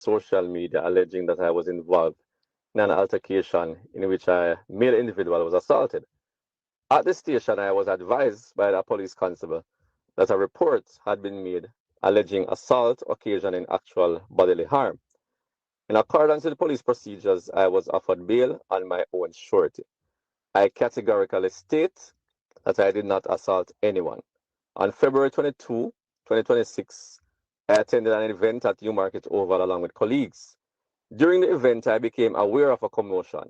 social media alleging that I was involved in an altercation in which a male individual was assaulted. At the station, I was advised by the police constable that a report had been made alleging assault occasioning actual bodily harm. In accordance with the police procedures, I was offered bail on my own surety. I categorically state that I did not assault anyone. On February 22, 2026, I attended an event at Newmarket Oval along with colleagues. During the event, I became aware of a commotion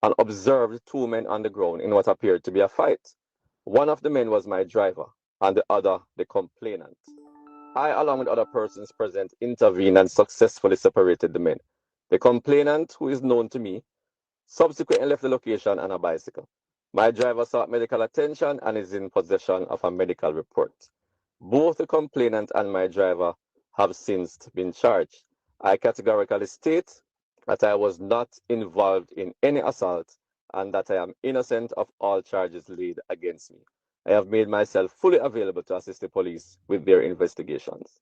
and observed two men on the ground in what appeared to be a fight. One of the men was my driver, and the other the complainant. I, along with other persons present, intervened and successfully separated the men. The complainant, who is known to me, subsequently left the location on a bicycle. My driver sought medical attention and is in possession of a medical report. Both the complainant and my driver have since been charged. I categorically state that I was not involved in any assault and that I am innocent of all charges laid against me. I have made myself fully available to assist the police with their investigations.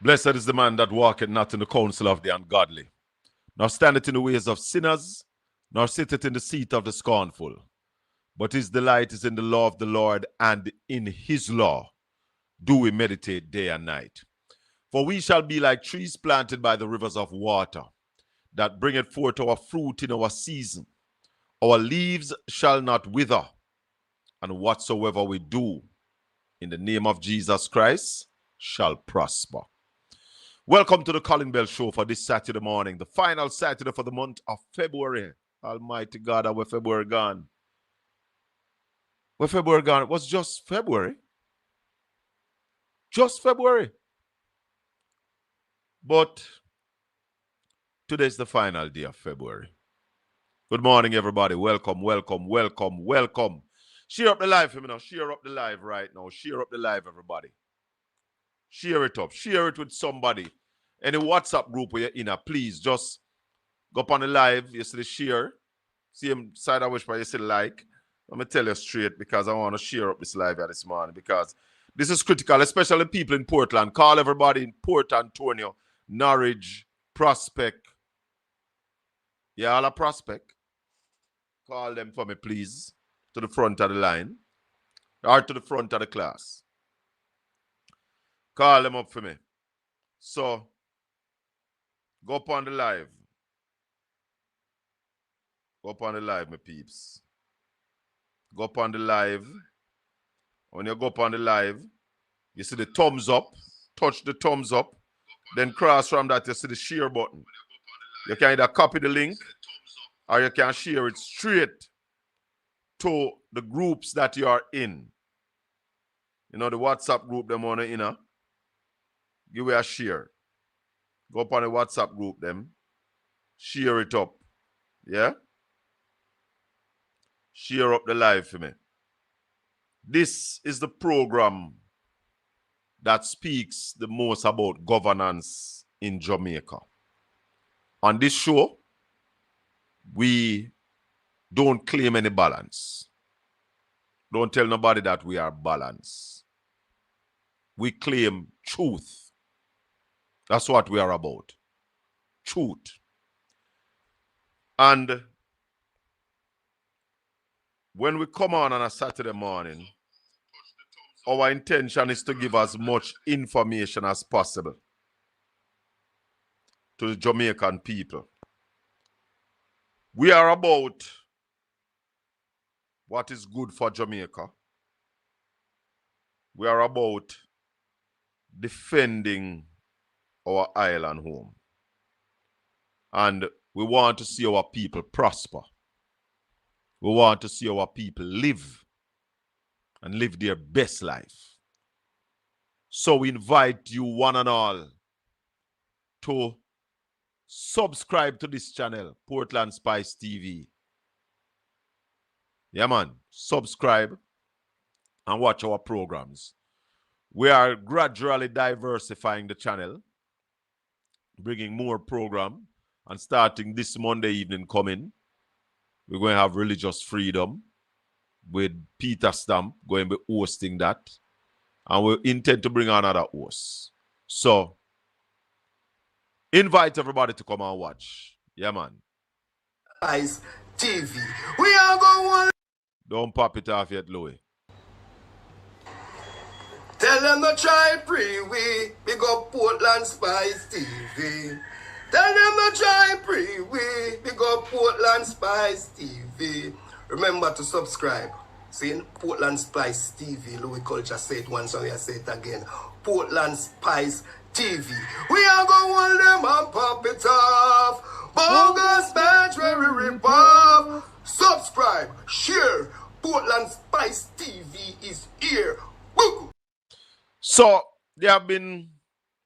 Blessed is the man that walketh not in the counsel of the ungodly, nor standeth in the ways of sinners, nor sitteth in the seat of the scornful. But his delight is in the law of the Lord, and in his law do we meditate day and night. For we shall be like trees planted by the rivers of water, that bringeth forth our fruit in our season. Our leaves shall not wither, and whatsoever we do in the name of Jesus Christ shall prosper. Welcome to the Colin Bell Show for this Saturday morning, the final Saturday for the month of February. Almighty God, our February gone. Where February gone? It was just February. Just February. But today's the final day of February. Good morning, everybody. Welcome, welcome, welcome, welcome. Share up the live for me now. Share up the live right now. Share up the live, everybody. Share it up. Share it with somebody. Any WhatsApp group where you're in, please just go up on the live. You see the share. Same side of which you see the like. Let me tell you straight because I want to share up this live here this morning because this is critical, especially people in Portland. Call everybody in Port Antonio, Norwich, Prospect. Yeah, all a Prospect. Call them for me, please, to the front of the line or to the front of the class. Call them up for me. So, go up on the live. Go up on the live, my peeps. Go up on the live. When you go up on the live, you see the thumbs up. Touch the thumbs up. Then cross from that, you see the share button. You can either copy the link or you can share it straight to the groups that you are in. You know, the WhatsApp group, them on the inner. Give it a share. Go up on the WhatsApp group, them. Share it up. Yeah? Share up the live for me. This is the program that speaks the most about governance in Jamaica. On this show, we don't claim any balance. Don't tell nobody that we are balanced. We claim truth. That's what we are about. Truth. And when we come on a Saturday morning, our intention is to give as much information as possible to the Jamaican people. We are about what is good for Jamaica. We are about defending our island home. And we want to see our people prosper. We want to see our people live and live their best life. So we invite you one and all to subscribe to this channel, Portland Spice TV. Yeah, man. Subscribe and watch our programs. We are gradually diversifying the channel, bringing more program, and starting this Monday evening coming, we're going to have Religious Freedom with Peter Stamp going to be hosting that. And we intend to bring on other hosts. So, invite everybody to come and watch. Yeah, man. Ice TV. We are going. Don't pop it off yet, Louis. Tell them to try pre-we. Big up Portland Spice TV. Tell them to try pre-we. Big up Portland Spice TV. Remember to subscribe. See, Portland Spice TV. Louis Culture said once, so I say it again. Portland Spice TV. We are going to hold them and pop it off. Bogus match where we rip off. Subscribe, share. Portland Spice TV is here. Woo! So, there have been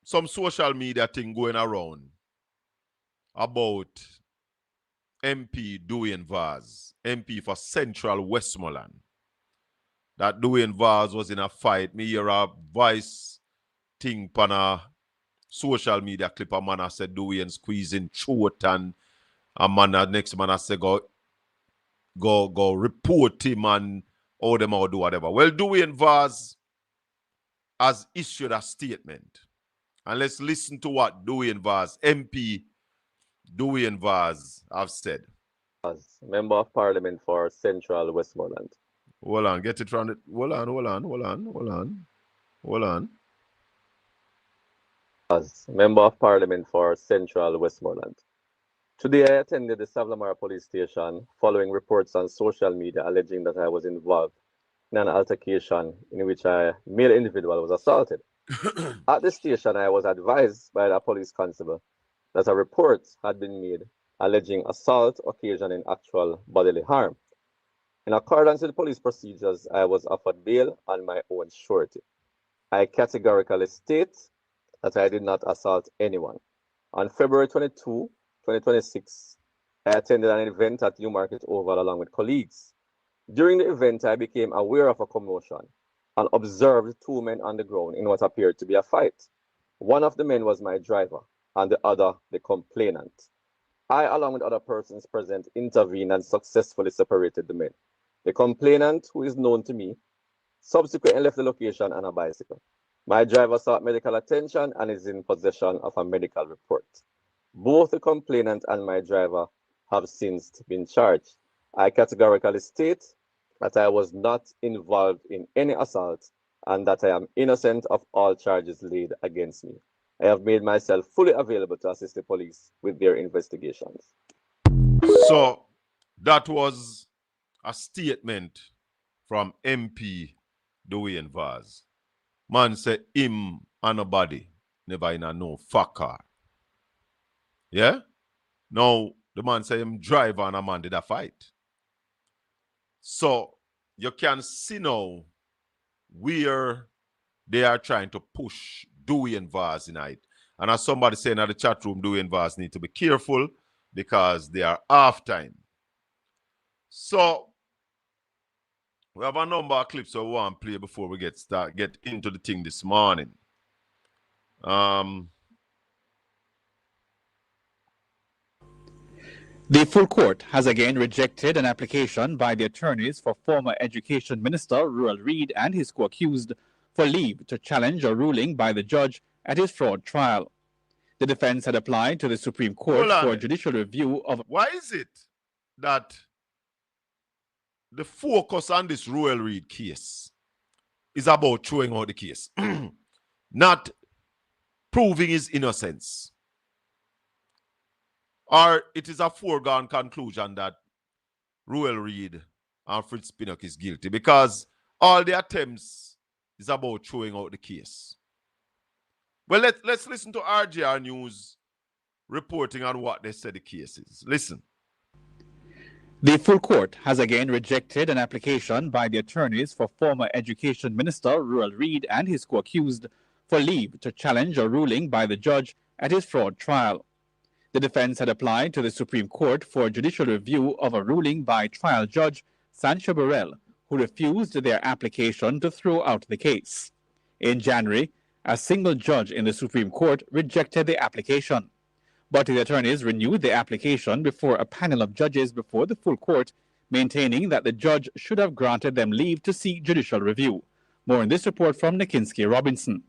some social media thing going around about MP Dwayne Vaz, MP for Central Westmoreland. That Dwayne Vaz was in a fight. Me hear a voice thing on a social media clip. A man said Dwayne squeezing throat, and a man, next man said go report him and all them all do whatever. Well, Dwayne Vaz has issued a statement. And let's listen to what Dwayne Vaz, MP Dwayne Vaz, have said. As Member of Parliament for Central Westmoreland. Hold on, get it from it. Hold on. As Member of Parliament for Central Westmoreland. Today I attended the Savlamara police station following reports on social media alleging that I was involved in an altercation in which a male individual was assaulted. At the station, I was advised by the police constable that a report had been made alleging assault occasioning actual bodily harm. In accordance with police procedures, I was offered bail on my own surety. I categorically state that I did not assault anyone. On February 22, 2026, I attended an event at Newmarket Oval along with colleagues. During the event, I became aware of a commotion and observed two men on the ground in what appeared to be a fight. One of the men was my driver and the other the complainant. I, along with other persons present, intervened and successfully separated the men. The complainant, who is known to me, subsequently left the location on a bicycle. My driver sought medical attention and is in possession of a medical report. Both the complainant and my driver have since been charged. I categorically state that I was not involved in any assault and that I am innocent of all charges laid against me. I have made myself fully available to assist the police with their investigations. So, that was a statement from MP Dwayne Vaz. Man said him and a body never in a no fucker. Yeah? Now, the man say him driver and a man did a fight. So, you can see now where they are trying to push Dwayne Vaz in it. And as somebody saying in the chat room, Dwayne Vaz need to be careful because they are half time. So, we have a number of clips we want to play before we get into the thing this morning. The full court has again rejected an application by the attorneys for former Education Minister Ruel Reed and his co-accused for leave to challenge a ruling by the judge at his fraud trial. The defense had applied to the Supreme Court for a judicial review of... Why is it that the focus on this Ruel Reed case is about throwing out the case, not proving his innocence? Or it is a foregone conclusion that Ruel Reed and Fritz Pinnock is guilty because all the attempts is about throwing out the case. Well, let's listen to RJR News reporting on what they said the case is. Listen. The full court has again rejected an application by the attorneys for former Education Minister Ruel Reed and his co-accused for leave to challenge a ruling by the judge at his fraud trial. The defense had applied to the Supreme Court for a judicial review of a ruling by trial judge Sancho Burrell, who refused their application to throw out the case. In January, a single judge in the Supreme Court rejected the application. But the attorneys renewed the application before a panel of judges before the full court, maintaining that the judge should have granted them leave to seek judicial review. More in this report from Nikinsky Robinson.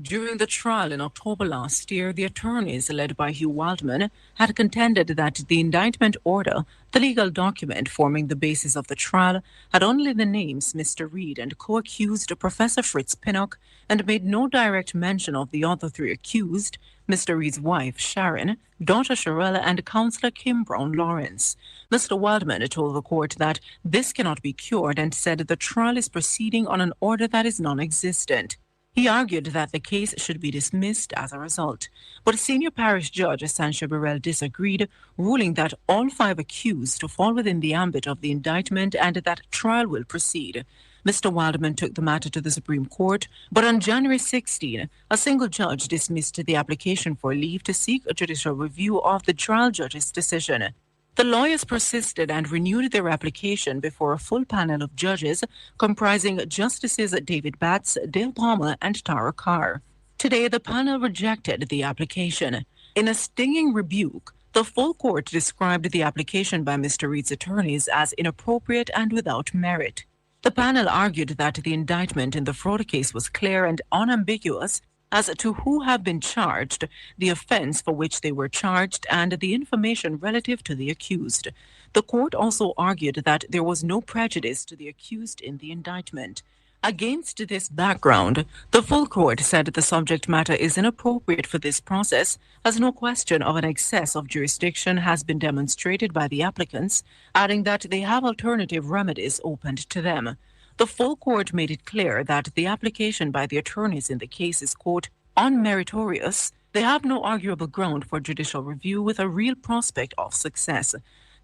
During the trial in October last year, the attorneys led by Hugh Waldman had contended that the indictment order, the legal document forming the basis of the trial, had only the names Mr. Reed and co-accused Professor Fritz Pinnock and made no direct mention of the other three accused, Mr. Reed's wife, Sharon, daughter Sharella, and Counsellor Kim Brown Lawrence. Mr. Waldman told the court that this cannot be cured and said the trial is proceeding on an order that is non-existent. He argued that the case should be dismissed as a result. But Senior Parish Judge Sancha Burrell disagreed, ruling that all five accused fall within the ambit of the indictment and that trial will proceed. Mr. Waldman took the matter to the Supreme Court, but on January 16, a single judge dismissed the application for leave to seek a judicial review of the trial judge's decision. The lawyers persisted and renewed their application before a full panel of judges comprising Justices David Batts, Dale Palmer, and Tara Carr. Today, the panel rejected the application. In a stinging rebuke, the full court described the application by Mr. Reed's attorneys as inappropriate and without merit. The panel argued that the indictment in the fraud case was clear and unambiguous as to who have been charged, the offense for which they were charged, and the information relative to the accused. The court also argued that there was no prejudice to the accused in the indictment. Against this background, the full court said the subject matter is inappropriate for this process, as no question of an excess of jurisdiction has been demonstrated by the applicants, adding that they have alternative remedies opened to them. The full court made it clear that the application by the attorneys in the case is, quote, unmeritorious. They have no arguable ground for judicial review with a real prospect of success.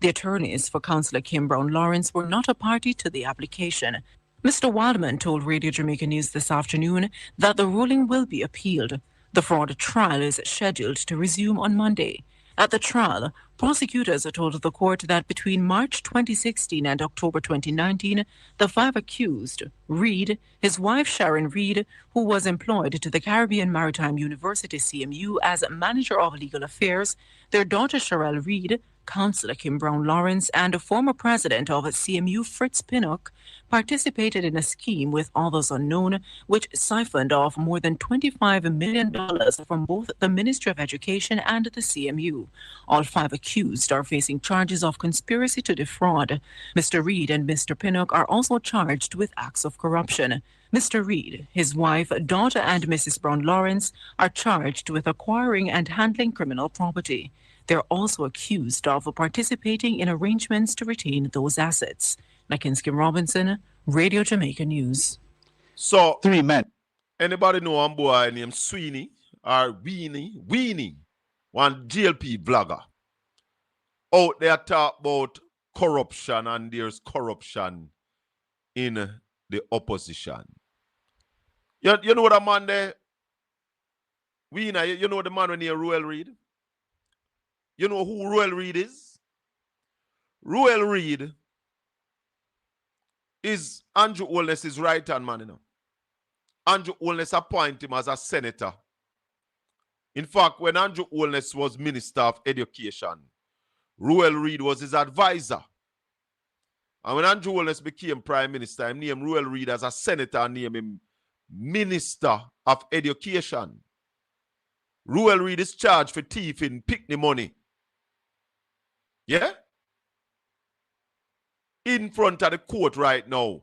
The attorneys for Counsellor Kim Brown Lawrence were not a party to the application. Mr. Waldman told Radio Jamaica News this afternoon that the ruling will be appealed. The fraud trial is scheduled to resume on Monday. At the trial, prosecutors told the court that between March 2016 and October 2019, the five accused, Reed, his wife Sharon Reed, who was employed to the Caribbean Maritime University CMU as manager of legal affairs, their daughter Sharelle Reed, Counsellor Kim Brown Lawrence, and a former president of CMU Fritz Pinnock, participated in a scheme with others unknown, which siphoned off more than $25 million from both the Ministry of Education and the CMU. All five accused are facing charges of conspiracy to defraud. Mr. Reed and Mr. Pinnock are also charged with acts of corruption. Mr. Reed, his wife, daughter, and Mrs. Brown Lawrence are charged with acquiring and handling criminal property. They're also accused of participating in arrangements to retain those assets. Nakinsky Robinson, Radio Jamaica News. So, 3 men. Anybody know one boy named Sweeney or Weenie, one GLP vlogger? Out there talk about corruption, and there's corruption in the opposition. You know the man there? Weenie, you know the man when he Ruel Reed? You know who Ruel Reed is? Ruel Reed is Andrew Holness's right-hand man, you know. Andrew Holness appointed him as a senator. In fact, when Andrew Holness was Minister of Education, Ruel Reed was his advisor. And when Andrew Holness became Prime Minister, he named Ruel Reed as a senator and named him Minister of Education. Ruel Reed is charged for thieving picnic money. Yeah? In front of the court right now.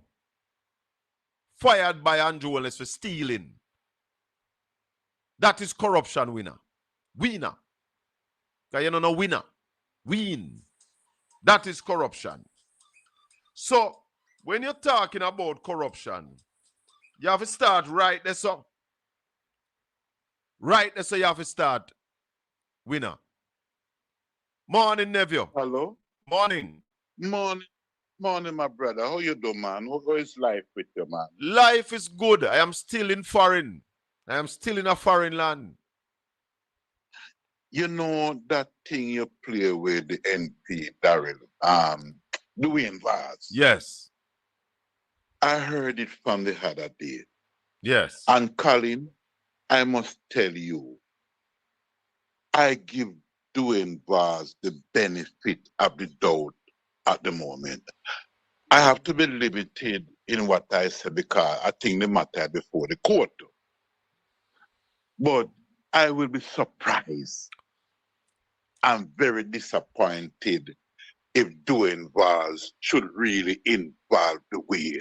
Fired by Andrew Holness for stealing. That is corruption, winner. Winner. Because you don't know winner. Win. That is corruption. So, when you're talking about corruption, you have to start right there, so. Right there, so you have to start, winner. Morning, nephew. Hello. Morning. Morning, my brother. How you do, man? How is life with you, man? Life is good. I am still in foreign. I am still in a foreign land. You know that thing you play with the NP, Daryl, Dwayne Vaz? Yes. I heard it from the other day. Yes. And Colin, I must tell you, I give Dwayne Vaz the benefit of the doubt at the moment. I have to be limited in what I say because I think the matter before the court. But I will be surprised and very disappointed if Dwayne Vaz should really involve the way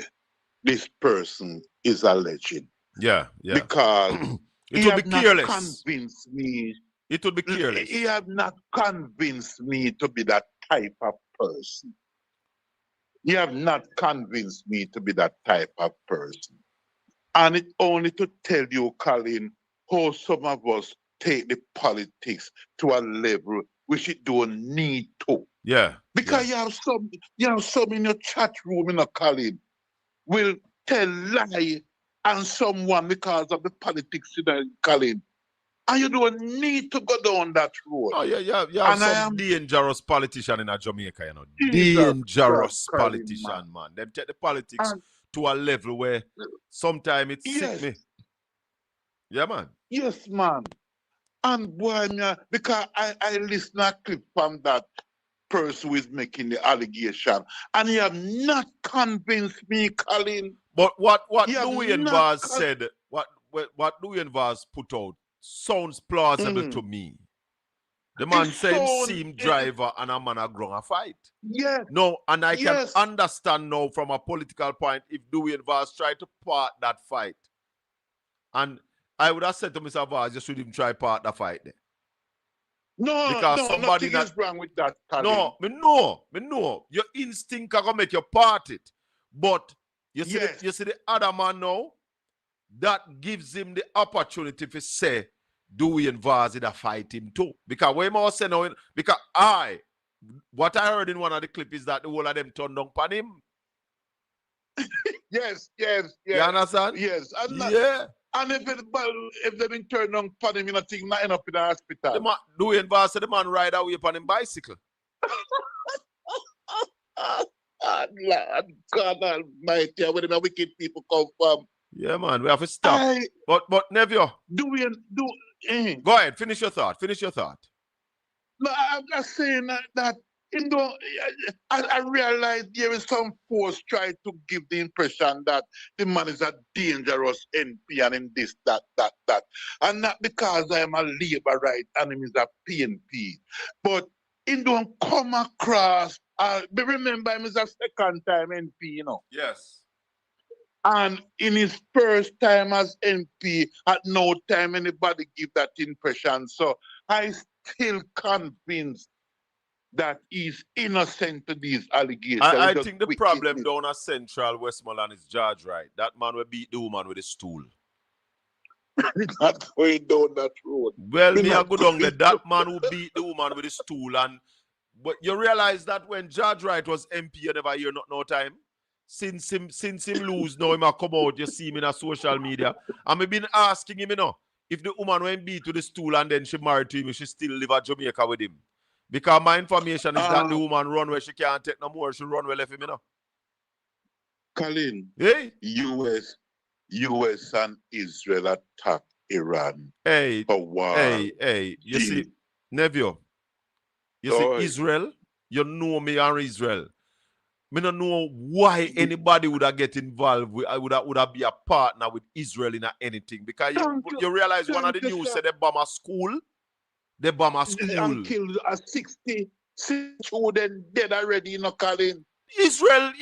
this person is alleging. Yeah. Because it he would have be not careless. convinced me. It would be careless. He have not convinced me to be that type of person. You have not convinced me to be that type of person. And it only to tell you, Colin, how some of us take the politics to a level which it don't need to. Yeah. Because you have some in your chat room, Colin, will tell lie on someone because of the politics, Colin. And you don't need to go down that road. Oh, yeah. You have some dangerous politician in Jamaica, you know. Dangerous politician, man. They take the politics to a level where sometimes it's sick me. Yeah, man. Yes, man. And boy, because I listen a clip from that person who is making the allegation, and he have not convinced me, Colin. But what Dwayne Vaz said, what Dwayne Vaz put out sounds plausible to me. The man saying seem driver and a man a grown a fight. Yeah. No, and I can understand now from a political point if Dwayne Vaz tried to part that fight. And I would have said to Mr. Vaz, just should him try part the fight there. Because nothing is wrong with that, Colin. Me know. Your instinct can go make you part it. But you see, you see the other man now, that gives him the opportunity to say, Dwayne Vaz did fight him too. Because when I say now, because what I heard in one of the clips is that the whole of them turned down on him. Yes. You understand? Yes. And if they been turned on on him, you know, think not end up in the hospital. Dwayne Vaz said the man ride away upon him bicycle. Lord God Almighty, where the wicked people come from. Yeah, man, we have to stop. But nephew, go ahead, finish your thought. No, I'm just saying that you know, I realize there is some force trying to give the impression that the man is a dangerous NP and in this, that. And not because I am a labor right and him is a PNP. But he don't come across, remember him is a second time NP, you know. Yes. And in his first time as MP, at no time anybody give that impression. So I still convinced that he's innocent to these allegations. I think the problem down at Central Westmoreland is George Wright. That man will beat the woman with a stool. He's not going down that road. Well, me a go down there. That man who beat the woman with a stool. But you realize that when George Wright was MP, you never hear no time. Since him lose, now him a come out, you see him in a social media. And I've been asking him, you know, if the woman went beat to the stool and then she married to him, she still live at Jamaica with him. Because my information is that the woman run where she can't take no more, she run where left him, you know. Colin, hey? US and Israel attack Iran. Hey, for war. Hey, you see, nephew, see Israel, you know me and Israel. I don't know why anybody would have get involved with, would have be a partner with Israel in anything. Because you realize one of the news said they bomb a school. They bomb a school. And killed a 60 children dead already, you know, Colin. Israel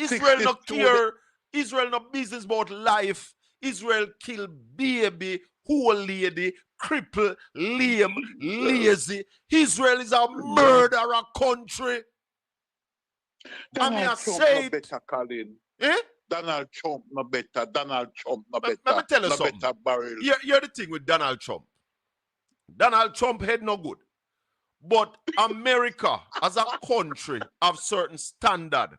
not care. Israel not business about life. Israel kill baby, whole lady, cripple, lame, lazy. Israel is a murderer country. Donald Trump no better, Colin. Donald Trump no better. Let me tell you something. Better barrel. Here's the thing with Donald Trump. Donald Trump head no good. But America as a country have certain standard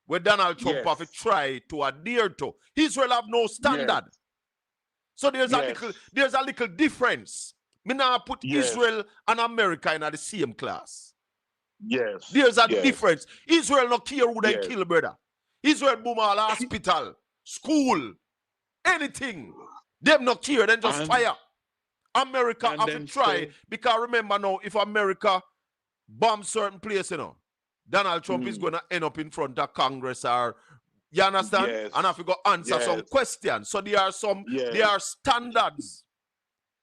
where Donald Trump have to try to adhere to. Israel have no standard. So there's a little difference. Me now put Israel and America in the same class. Yes. There's a difference. Israel no care who they kill, brother. Israel boom all hospital, school, anything. Them no care, then just fire. America have to try. Because remember now, if America bomb certain place, you know, Donald Trump is going to end up in front of Congress or You understand? Yes. And I have to go answer some Yes. questions. So there are standards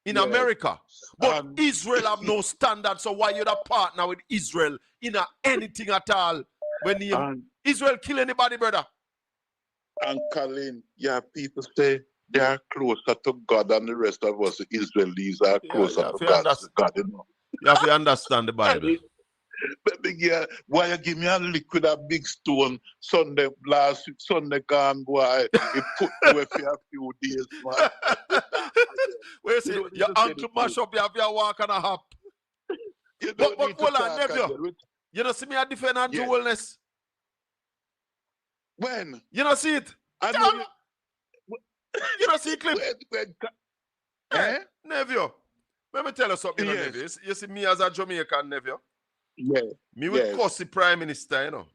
in Yes. America. But Israel have no standards. So why you a partner with Israel in anything at all? When Israel kill anybody, brother? And Colin, people say they are closer to God than the rest of us. The Israelis are closer to God. You know? You have to understand the Bible. Why you give me a liquid, a big stone Sunday gone, boy? It put away for a few days, man. Where say your ankle mash up, you have your walk and a hop. But hold on, nephew. You don't see me a defend Andrew Wellness? When? You don't see it? I know you don't see a clip? Eh? Nephew, let me tell you something, Yes. nephew. You see me as a Jamaican nephew? Yeah. Me will cuss the Prime Minister, you know?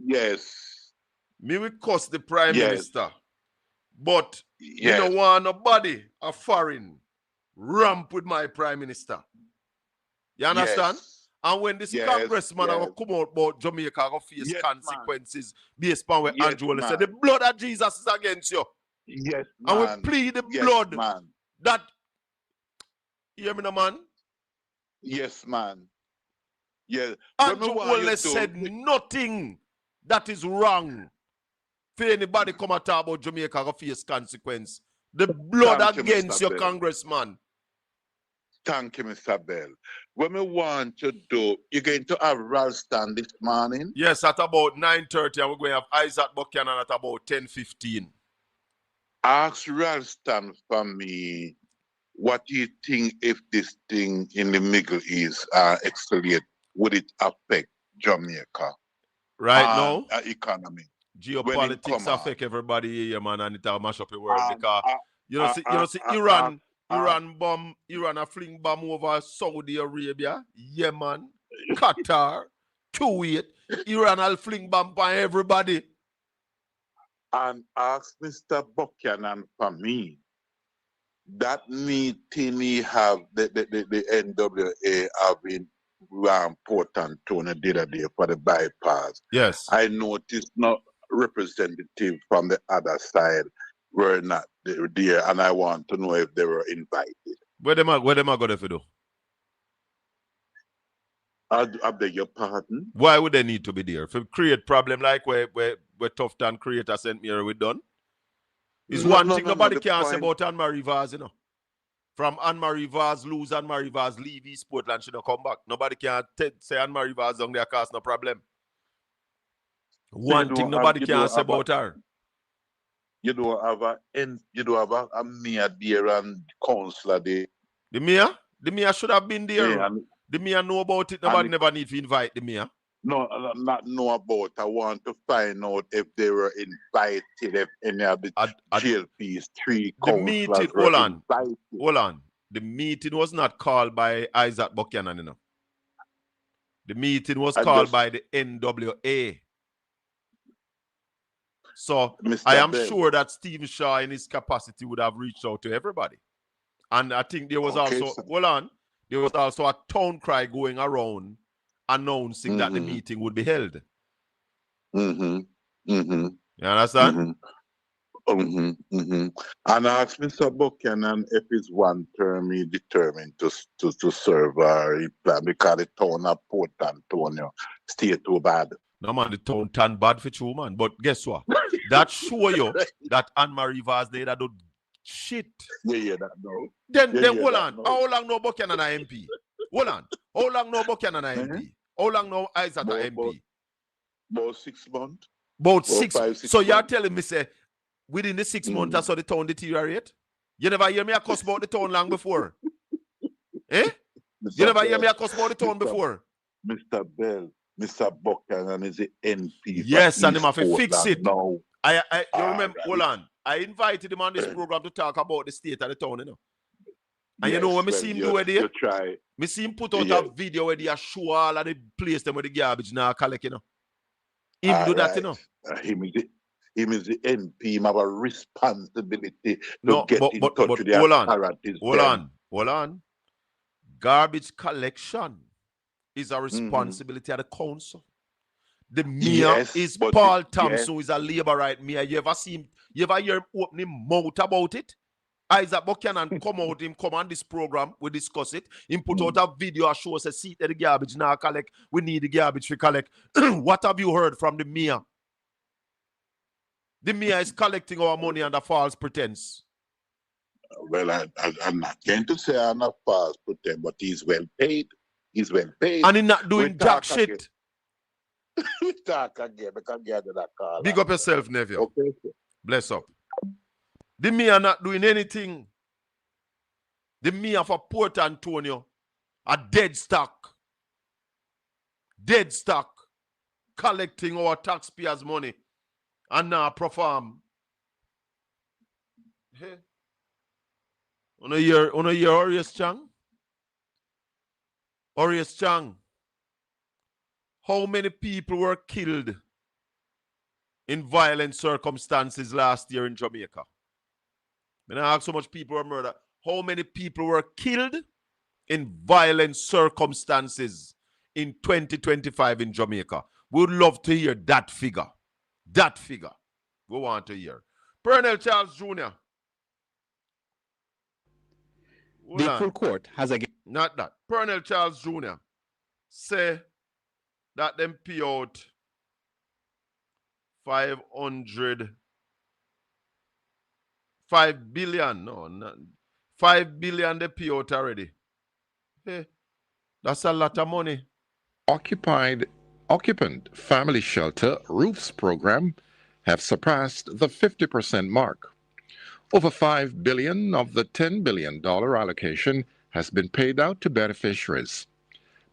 Yes. Me will cuss the Prime Minister. But you don't want nobody, a foreign, ramp with my Prime Minister. You understand? Yes. And when this congressman will come out about Jamaica will face consequences based upon what Andrew will say, the blood of Jesus is against you. Yes, man. And we plead the blood that, you hear me, no, man? Yes, man. Yes. Andrew Wole said nothing that is wrong. For anybody come and talk about Jamaica will face consequence. The blood against your congressman. Thank you, Mr. Bell. What we want to do, you're going to have Ralston this morning? Yes, at about 9:30, and we're going to have Isaac Buchanan at about 10:15. Ask Ralston for me what you think if this thing in the Middle East escalate, would it affect Jamaica? Right now? Economy. Geopolitics affect everybody here, man, and it'll mash up the world because you see Iran a fling bomb over Saudi Arabia, Yemen, Qatar, Kuwait. Iran will fling bomb by everybody. And ask Mr. Buchanan for me. That meeting we have, the NWA having Port Antonio did a day for the bypass. Yes. I noticed not representative from the other side were not there, and I want to know if they were invited. Where them are going to do? I beg your pardon? Why would they need to be there? To create problem like where Tufton creator St. Mary we done? It's one thing nobody can say about Anne-Marie Vaz, you know. From Anne-Marie Vaz lose, Anne-Marie Vaz leave East Portland, she don't come back. Nobody can say Anne-Marie Vaz down there cause no problem. One thing nobody can say about her. You don't have a mayor there and councillor there. The mayor should have been there. Yeah, the mayor know about it. Nobody never need to invite the mayor. No, not know about. I want to find out if they were invited, if any of the GLP's three councillors were invited. Hold on. The meeting was not called by Isaac Buchanan, you know. The meeting was called by the NWA. So I am sure that Stephen Shaw in his capacity would have reached out to everybody. And I think there was there was also a town cry going around announcing that the meeting would be held. You understand? And ask Mr. Buchanan if it's one term he determined to serve or he plan because the town of Port Antonio stay too bad. No man, the town turn bad for you, man. But guess what? That show you that Anne-Marie Vaz there that do shit. Yeah, that no. Then hold on. No. How long no Buchanan an MP? Hold on. How long no Buchanan an MP? How long no Isaac an MP? About 6 months. About 6 months. So you're telling me, say, within the 6 months I saw the town deteriorate? You never hear me a cuss about the town long before? Eh? You never hear me a cuss about the town before? Mr. Bell, Mr. Buchanan is the NP. Yes, and him have to fix it. No. You remember, hold on. I invited him on this program to talk about the state of the town, you know. And you know when I see him do it there? I see him put out a video where they show all of the place them with the garbage now collect, you know. Him do that, you know. Him is the MP. Him have a responsibility to get in touch with the authorities. Hold on. Garbage collection is a responsibility of the council. The mayor Yes, is but Paul yes. Thompson, who is a labor right mayor. You ever hear him opening mouth about it? Isaac Buchanan come on this program, we discuss it. Him put out a video, show us a seat at the garbage now collect. We need the garbage to collect. What have you heard from the mayor? The mayor is collecting our money under false pretense. Well, I'm not going to say I'm not false pretense, but he's well paid. He's well paid. And he's not doing jack shit. We talk again because you did that call. Big up yourself, nephew. Okay. Bless up. The mayor not doing anything. The mayor for Port Antonio, a dead stock, collecting our taxpayers' money and now perform. Hey. On a year, Orius Chang? Orius Chang, how many people were killed in violent circumstances last year in Jamaica? When I ask how much people were murdered, how many people were killed in violent circumstances in 2025 in Jamaica? We would love to hear that figure. That figure. We want to hear. Pernell Charles Jr. The full court has again. Not that. Pernell Charles Jr. say that them pay out 5 billion. No, not 5 billion they pay out already. Hey, that's a lot of money. Occupant family shelter roofs program have surpassed the 50% mark. Over $5 billion of the $10 billion allocation has been paid out to beneficiaries.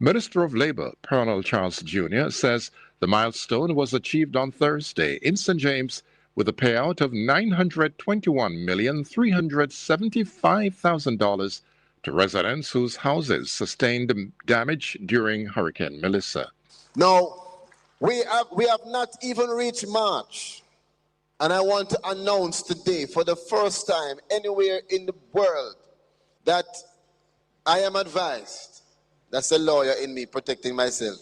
Minister of Labor Pernell Charles Jr. says the milestone was achieved on Thursday in St. James with a payout of $921,375,000 to residents whose houses sustained damage during Hurricane Melissa. Now, we have not even reached March. And I want to announce today, for the first time anywhere in the world, that I am advised. That's a lawyer in me protecting myself.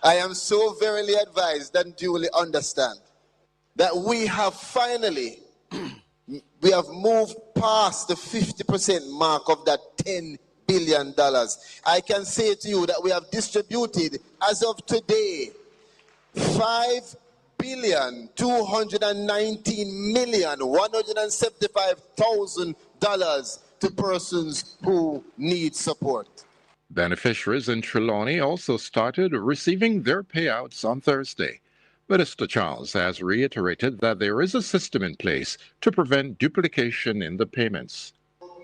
I am so verily advised and duly understand that we have finally, we have moved past the 50% mark of that $10 billion. I can say to you that we have distributed, as of today, $5,219,175,000 to persons who need support. Beneficiaries in Trelawney also started receiving their payouts on Thursday. Minister Charles has reiterated that there is a system in place to prevent duplication in the payments.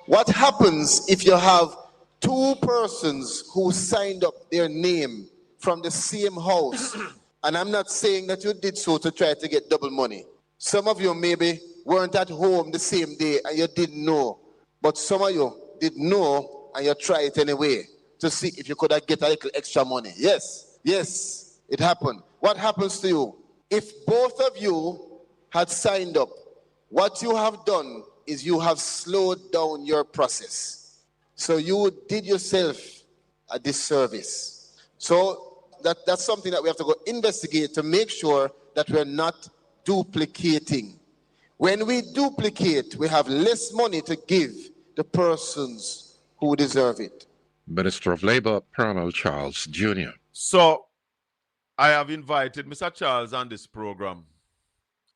What happens if you have two persons who signed up their name from the same house? And I'm not saying that you did so to try to get double money. Some of you maybe weren't at home the same day and you didn't know. But some of you did know and you tried it anyway to see if you could get a little extra money. Yes, it happened. What happens to you? If both of you had signed up, what you have done is you have slowed down your process. So you did yourself a disservice. So that's something that we have to go investigate to make sure that we're not duplicating. When we duplicate, we have less money to give the persons who deserve it. Minister of Labor Pernell Charles Jr. So, I have invited Mr. Charles on this program,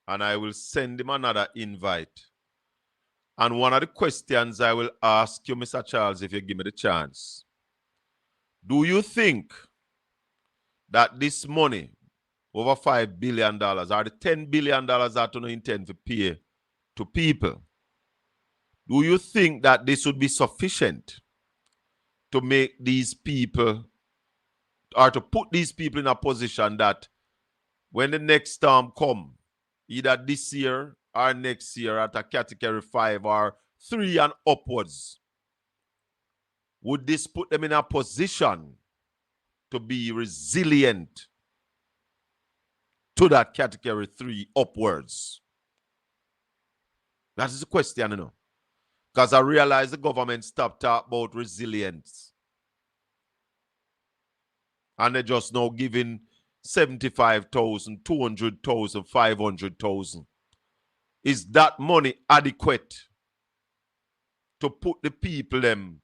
and I will send him another invite. And one of the questions I will ask you, Mr. Charles, if you give me the chance, do you think that this money, over $5 billion, or the $10 billion that you intend to pay to people, do you think that this would be sufficient to make these people, or to put these people in a position that when the next storm come, either this year or next year at a category 5 or 3 and upwards, would this put them in a position to be resilient to that category 3 upwards? That is the question, you know. Because I realize the government stopped talking about resilience. And they're just now giving 75,000, 200,000, 500,000. Is that money adequate to put the people them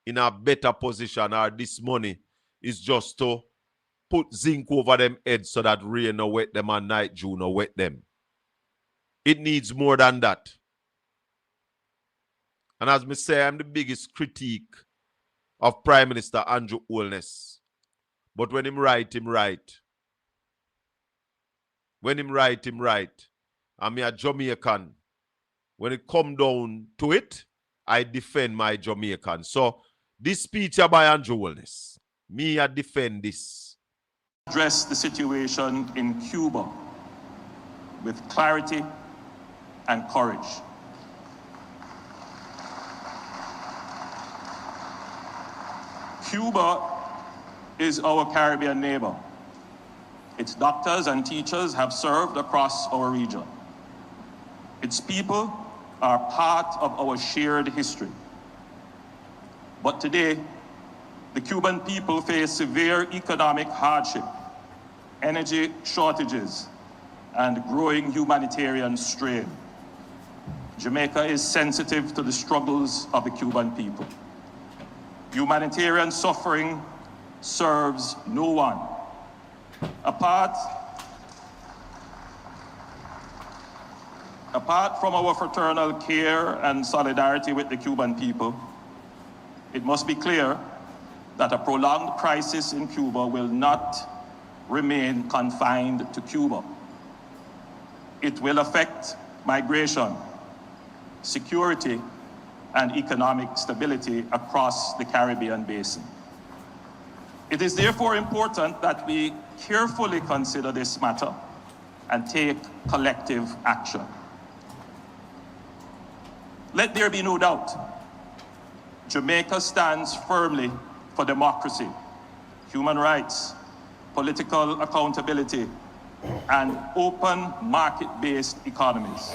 in a better position, or this money is just to put zinc over them heads so that rain no wet them and night dew no wet them? It needs more than that. And as me say, I'm the biggest critique of Prime Minister Andrew Holness. But when him right, him right. When him right, him right. I'm a Jamaican. When it come down to it, I defend my Jamaican. So this speech by Andrew Holness, me I defend this. Address the situation in Cuba with clarity and courage. Cuba is our Caribbean neighbor. Its doctors and teachers have served across our region. Its people are part of our shared history. But today, the Cuban people face severe economic hardship, energy shortages, and growing humanitarian strain. Jamaica is sensitive to the struggles of the Cuban people. Humanitarian suffering serves no one. Apart from our fraternal care and solidarity with the Cuban people, it must be clear that a prolonged crisis in Cuba will not remain confined to Cuba. It will affect migration, security, and economic stability across the Caribbean basin. It is therefore important that we carefully consider this matter and take collective action. Let there be no doubt, Jamaica stands firmly for democracy, human rights, political accountability, and open market-based economies.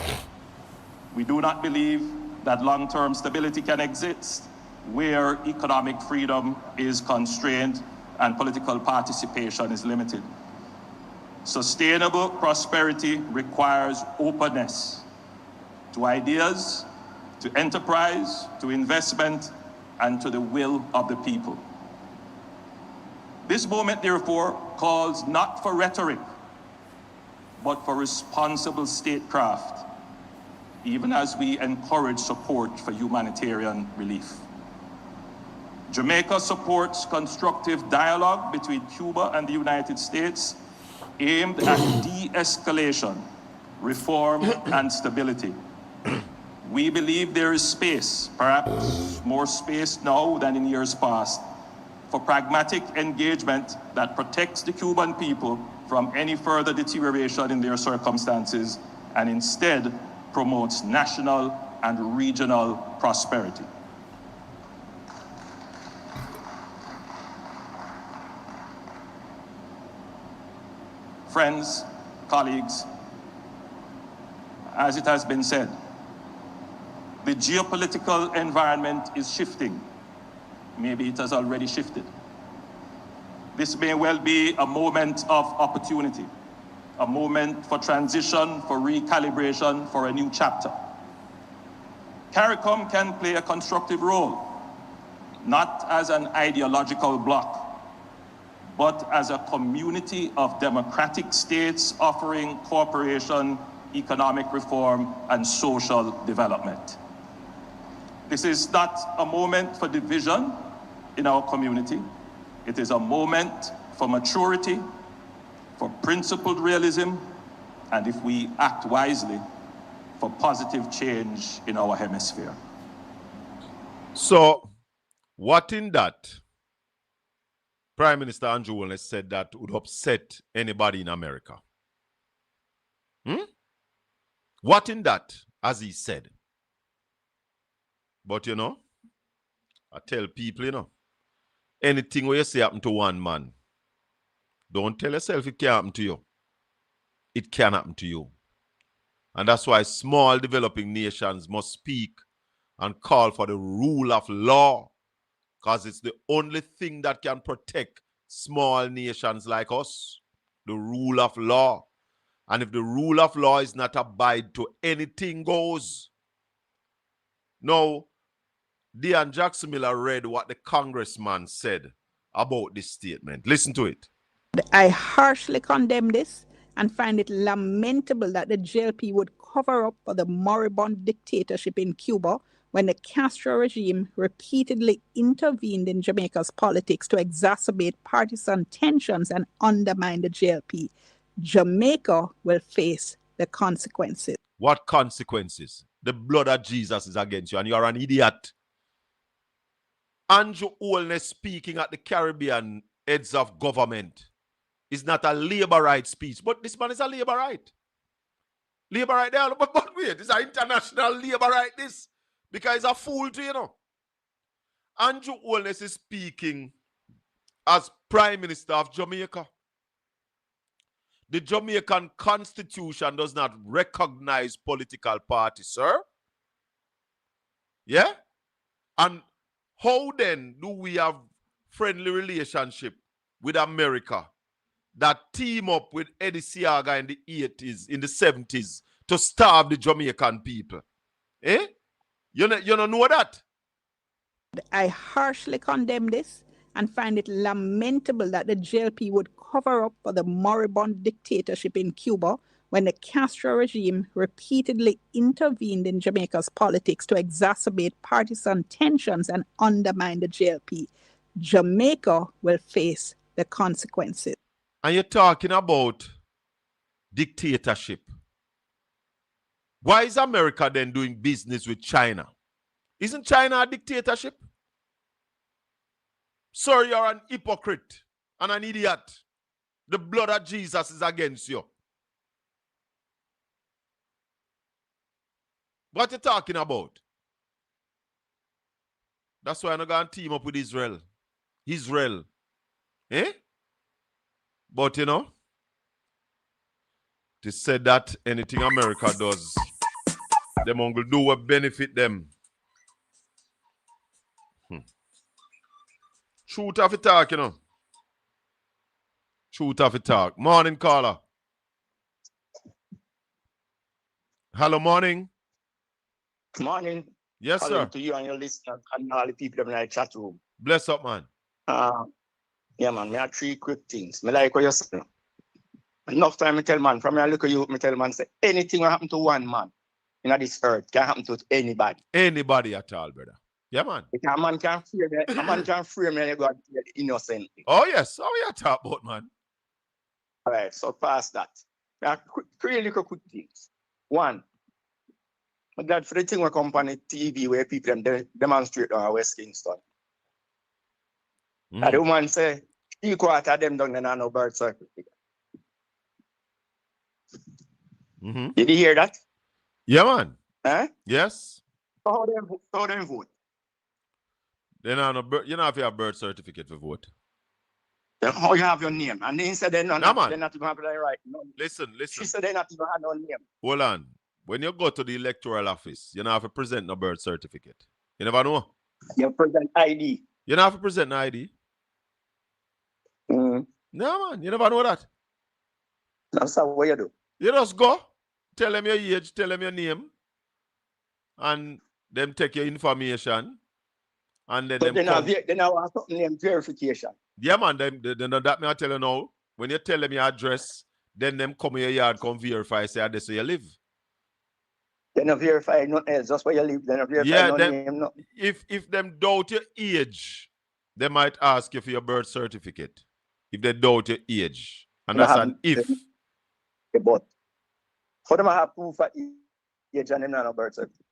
We do not believe that long-term stability can exist where economic freedom is constrained and political participation is limited. Sustainable prosperity requires openness to ideas, to enterprise, to investment, and to the will of the people. This moment, therefore, calls not for rhetoric, but for responsible statecraft, even as we encourage support for humanitarian relief. Jamaica supports constructive dialogue between Cuba and the United States aimed at de-escalation, reform, and stability. We believe there is space, perhaps more space now than in years past, for pragmatic engagement that protects the Cuban people from any further deterioration in their circumstances and instead promotes national and regional prosperity. Friends, colleagues, as it has been said, the geopolitical environment is shifting. Maybe it has already shifted. This may well be a moment of opportunity, a moment for transition, for recalibration, for a new chapter. CARICOM can play a constructive role, not as an ideological bloc, but as a community of democratic states offering cooperation, economic reform, and social development. This is not a moment for division in our community. It is a moment for maturity, for principled realism, and if we act wisely, for positive change in our hemisphere. So, what in that Prime Minister Andrew Holness said that would upset anybody in America? What in that, as he said? But, I tell people, anything where you say happen to one man, don't tell yourself it can't happen to you. It can happen to you. And that's why small developing nations must speak and call for the rule of law, because it's the only thing that can protect small nations like us. the rule of law. And if the rule of law is not abide to, anything goes. Now, Dean Jackson Miller read what the congressman said about this statement. Listen to it. I harshly condemn this and find it lamentable that the JLP would cover up for the moribund dictatorship in Cuba when the Castro regime repeatedly intervened in Jamaica's politics to exacerbate partisan tensions and undermine the JLP. Jamaica will face the consequences. What consequences? The blood of Jesus is against you and you are an idiot. Andrew Holness speaking at the Caribbean heads of government is not a labor right speech, but this man is a labor right. Labor right there, but wait, this is an international labor right, this, because he's a fool to, you know. Andrew Holness is speaking as Prime Minister of Jamaica. The Jamaican Constitution does not recognize political parties, sir. Yeah? And how then do we have friendly relationship with America that team up with Eddie Seaga in the 80s, in the 70s to starve the Jamaican people? Eh? You don't know that? I harshly condemn this and find it lamentable that the JLP would cover up for the moribund dictatorship in Cuba when the Castro regime repeatedly intervened in Jamaica's politics to exacerbate partisan tensions and undermine the JLP. Jamaica will face the consequences. And you're talking about dictatorship. Why is America then doing business with China? Isn't China a dictatorship? Sir, you're an hypocrite and an idiot. The blood of Jesus is against you. What you talking about? That's why I'm not going to team up with Israel. Israel. Eh? But, you know, they said that anything America does, them will do what benefit them. Truth of it talk, you know. Truth of it talk. Morning, caller. Hello, morning. Morning. Yes, Hello sir. to you and your listeners and all the people in the chat room. Bless up, man. Yeah, man. Me have three quick things. Me like what you say. Enough time I tell man, from me I look at you, me tell man, say anything will happen to one man in this earth can happen to anybody. Anybody at all, brother. Yeah, man. Because a man can free me, a man can free me and you go and kill the innocent. Oh, yes. Oh, yeah, talk about, man. All right, so past that. Three little quick things. One, I'm glad for the thing we come on the TV where people demonstrate on West Kingston. And the woman say, equal to them don't have no birth certificate. Did you hear that? Yeah, man. Huh? Yes. So how them vote? They don't have no you don't have to have a birth certificate for vote. Then how you have your name? And they said they're not even have the right. No. Listen. She said they not even have no name. Hold on. When you go to the electoral office, you don't have to present no birth certificate. You never know. You present ID. You don't have to present an ID. No, man. You never know that. That's what you do. You just go, tell them your age, tell them your name, and them take your information, and then but them they now want something named verification. Yeah, man. Them that me I tell you now. When you tell them your address, then them come in your yard, come verify, say that's where you live. They don't verify nothing else, just where you live. They don't verify no name. No. If them doubt your age, they might ask you for your birth certificate. If they doubt your age, and that's an if. But for them, I have proof of age and them not no birth certificate.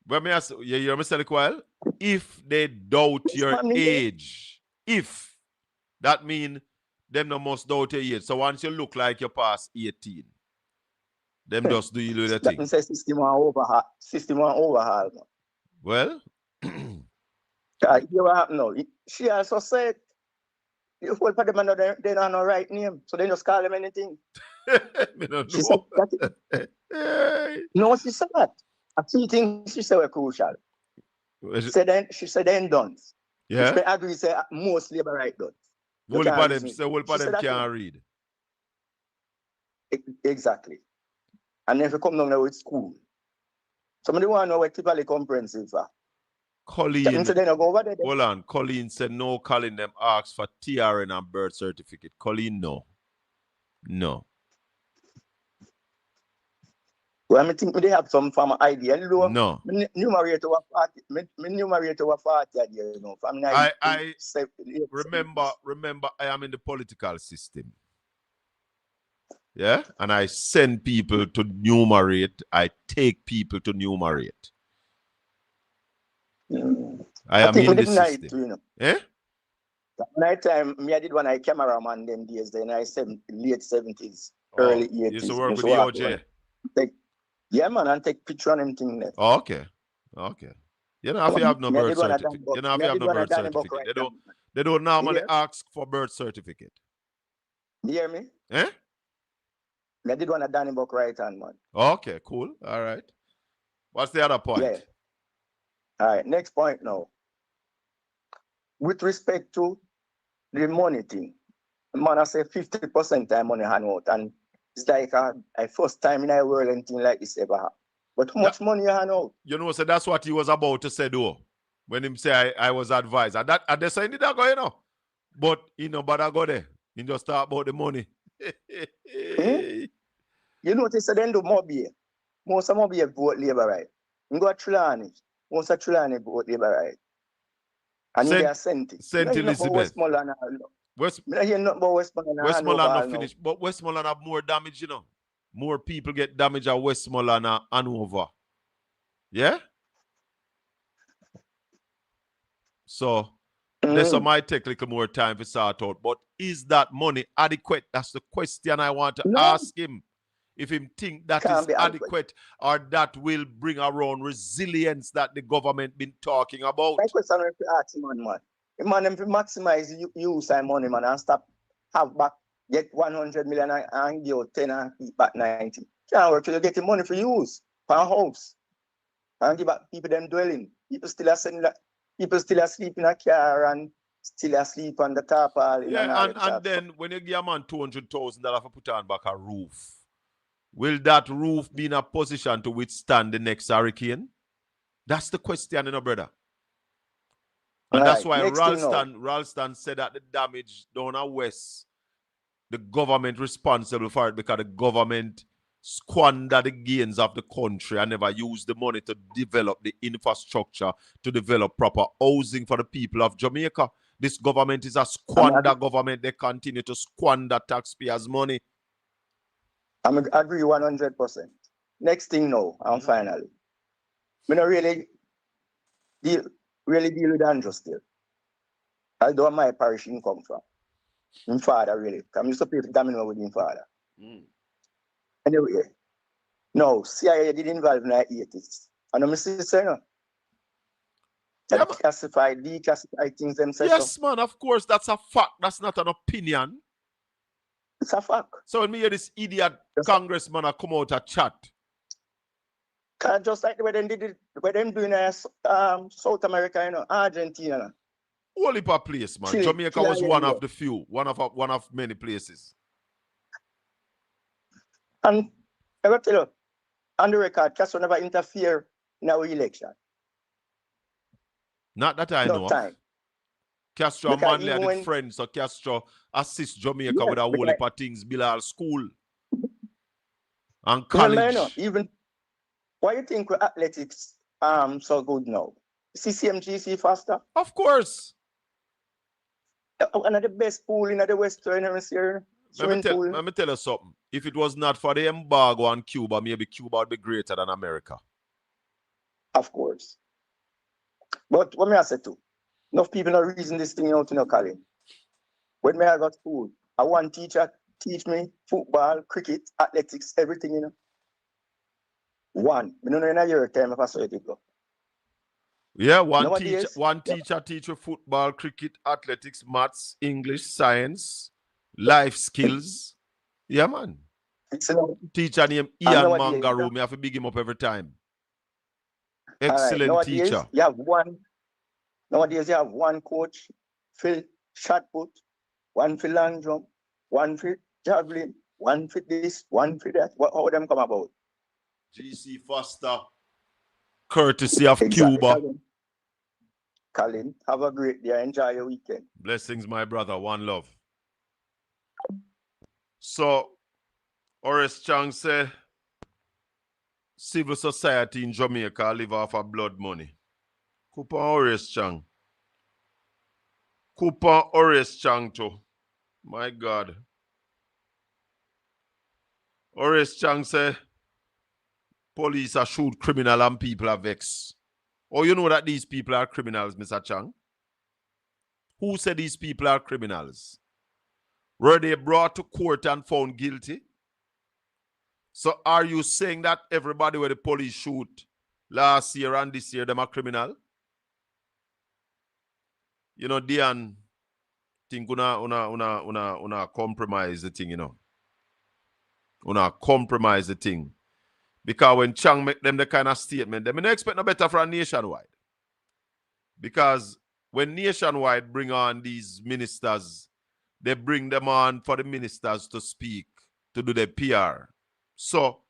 But me ask, you hear me say it while? If they doubt your age, if that mean them no must doubt your age. So once you look like you pass 18, them just do you do the thing. That say system on overhaul. Well, you what happen now? She also said you whole part them they don't know right name, so they just call them anything. She said that. No, she said that. A few things she said were crucial. She said then done. Yeah. Which I agree say most labor right done. Whole part them can't read. Exactly. And if you come down there with school. Somebody want to know what typically comprehensive for. Colleen, So then I go over there. hold on. Colleen said no calling them asks for TRN and birth certificate. Colleen, no. No. Well, I think they have some form of idea. No. Numerator was 40. Numerator was 40, you know. I remember I am in the political system. Yeah? And I send people to numerate. I take people to numerate. I am in the system. Too, you know. Eh? Night time, I did one I cameraman them days. Then I said late 70s, early 80s. You used to work with the OJ? Yeah, man, and take picture on them thing there. Oh, okay. Okay. You don't have to have no birth certificate. You don't have to have no birth certificate. They don't normally ask for birth certificate. You hear me? Eh? I did one at Danny Buck right hand, man. Okay, cool. All right. What's the other point? Yeah. All right, next point now. With respect to the money thing, man, I say 50% time money hand out, and it's like a first time in a world and thing like this ever happened. But how much money you hand out? You know, so that's what he was about to say, though. When him say I was advised. And they say, did I go, you know? But, you know, but I go there. He just talk about the money. You notice that they do Mobile. Most of Mobile vote Labour right. You go to Trelawney. Most of Trelawney vote Labour right. And they are sent it. St. Elizabeth. Westmoreland Westmoreland finish. But Westmoreland have more damage, you know. More people get damage at Westmoreland and Hanover. Yeah? So, this might take a little more time to sort out. But is that money adequate? That's the question I want to ask him. If him think that is adequate or that will bring around resilience that the government been talking about. My question is to ask him, man. Man, if you maximize use of money, man, and stop, have back, get 100 million and give 10 and keep back 90. Can't work till you get the money for use, for a house. And give back people them dwelling. People still asleep in a car and still asleep on the tarpaulin. Yeah, and then when you give a man $200,000 for put on back a roof, will that roof be in a position to withstand the next hurricane? That's the question, you know, brother. And that's why Ralston said that the damage down at West, the government responsible for it because the government squandered the gains of the country and never used the money to develop the infrastructure, to develop proper housing for the people of Jamaica. This government is a squander government. They continue to squander taxpayers' money. I agree 100%. Next thing now, and finally, I don't really deal with Andrew still. Although my parish didn't come from. My father really. I'm used to pay for domino with my father. Anyway, no, CIA did involve in the 80s. And I'm saying, no. Declassify things themselves. Yes, man, of course, that's a fact. That's not an opinion. It's a fact. So when me hear this idiot congressman come out and chat. Just like the way they did it, the way them doing South America, you know, Argentina. Whole heap of place, man. Jamaica was one of the few, one of many places. And I will tell you, on the record, Castro never interfere in our election. Not that I know of. Castro and Manley are the friends, so Castro assists Jamaica with a whole heap of things, Bilal school and college. No, even why you think athletics so good now? CCMGC faster? Of course. One of the best pool in the Western Hemisphere. Let me tell you something. If it was not for the embargo on Cuba, maybe Cuba would be greater than America. Of course. But what may I say too? Enough people are reason this thing out in Colin. When I got school, I want teacher teach me football, cricket, athletics, everything, you know. One. I don't know in a year time if I saw it go. Yeah, one teacher teach you football, cricket, athletics, maths, English, science, life skills. Yeah, man. Teacher named Ian Mangaroo. Me have to big him up every time. Excellent teacher. Nowadays you have one coach for shot put, one for long jump, one for javelin, One for this, one for that. How them come about? GC Foster, courtesy of Exactly, Cuba. Colin, have a great day. Enjoy your weekend. Blessings, my brother. One love. So, Horace Chang said, civil society in Jamaica live off of blood money. Coupon Horace Chang. Coupon Horace Chang too. My God. Horace Chang said, police are shoot criminal and people are vexed. Oh, you know that these people are criminals, Mr. Chang? Who said these people are criminals? Were they brought to court and found guilty? So are you saying that everybody where the police shoot last year and this year, them are criminal? You know, Dian think una compromise the thing, you know. Una compromise the thing. Because when Chang make them the kind of statement, they don't expect no better from Nationwide. Because when Nationwide bring on these ministers, they bring them on for the ministers to speak, to do their PR. So,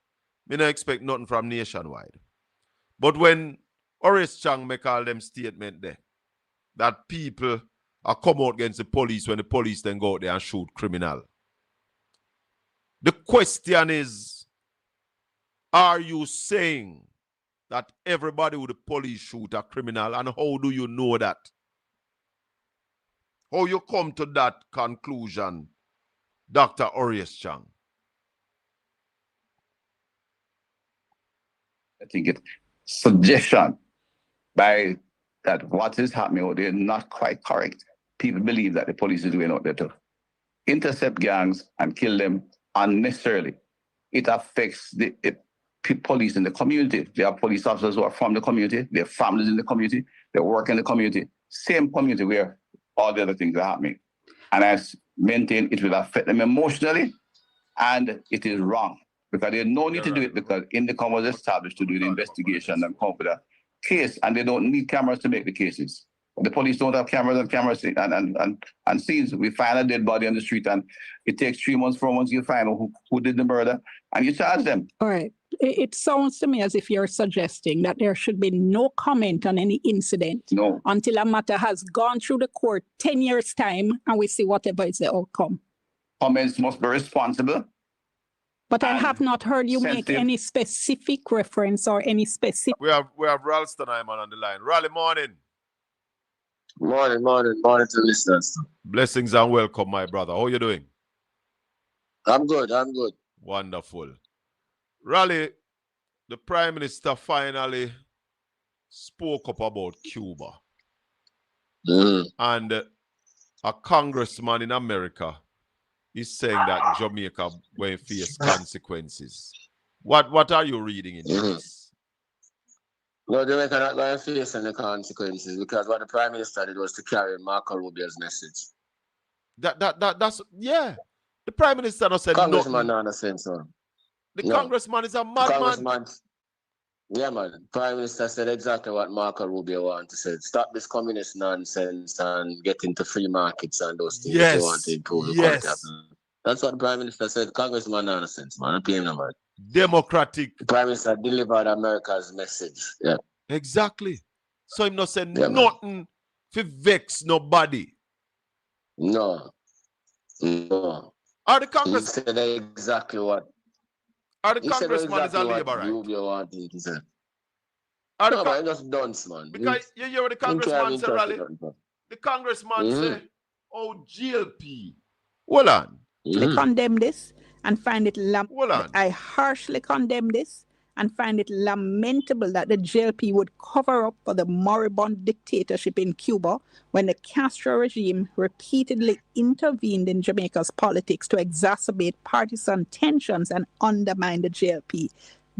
we don't expect nothing from Nationwide. But when Horace Chang make all them statement there, that people are come out against the police when the police then go out there and shoot criminal. The question is, are you saying that everybody with the police shoot a criminal, and how do you know that? How you come to that conclusion, Dr. Horace Chang? I think it's suggestion by that what is happening out there is not quite correct. People believe that the police is doing out there to intercept gangs and kill them unnecessarily. It affects the police in the community. There are police officers who are from the community. There are families in the community. They work in the community. Same community where all the other things are happening. And I maintain it will affect them emotionally, and it is wrong. Because there's no need to do it, because Indicom was established to do the investigation and come up with a case, and they don't need cameras to make the cases. The police don't have cameras and scenes. We find a dead body on the street, and it takes 3 months, 4 months, you find out who did the murder, and you charge them. All right. It sounds to me as if you're suggesting that there should be no comment on any incident until a matter has gone through the court 10 years' time, and we see whatever is the outcome. Comments must be responsible. But I have not heard you make any specific reference or any specific... We have Ralston Hyman on the line. Raleigh, morning. Morning to the listeners. Blessings and welcome, my brother. How are you doing? I'm good. Wonderful. Raleigh, the Prime Minister finally spoke up about Cuba. And a congressman in America is saying that Jamaica will face consequences. What are you reading in this? No, Jamaica not going to face any consequences, because what the Prime Minister did was to carry Marco Rubio's message. That's yeah. The Prime Minister not said Congressman not understand so. The congressman is a madman. Yeah, man. Prime Minister said exactly what Marco Rubio wanted to say. Stop this communist nonsense and get into free markets and those things. They want to improve the quality of life. That's what the Prime Minister said. Congressman nonsense, man. I pay him no man. Democratic. The Prime Minister delivered America's message. Yeah. Exactly. So him not saying nothing to vex nobody. No. Are the Congress... He said exactly what... Are the congressman is a labor, right? Rubio wanted to say. No, but just dunce, man. Because you hear what the congressman say, Raleigh? The congressman say, oh, GLP. Hold on. I condemn this and find it I harshly condemn this and find it lamentable that the JLP would cover up for the moribund dictatorship in Cuba when the Castro regime repeatedly intervened in Jamaica's politics to exacerbate partisan tensions and undermine the JLP.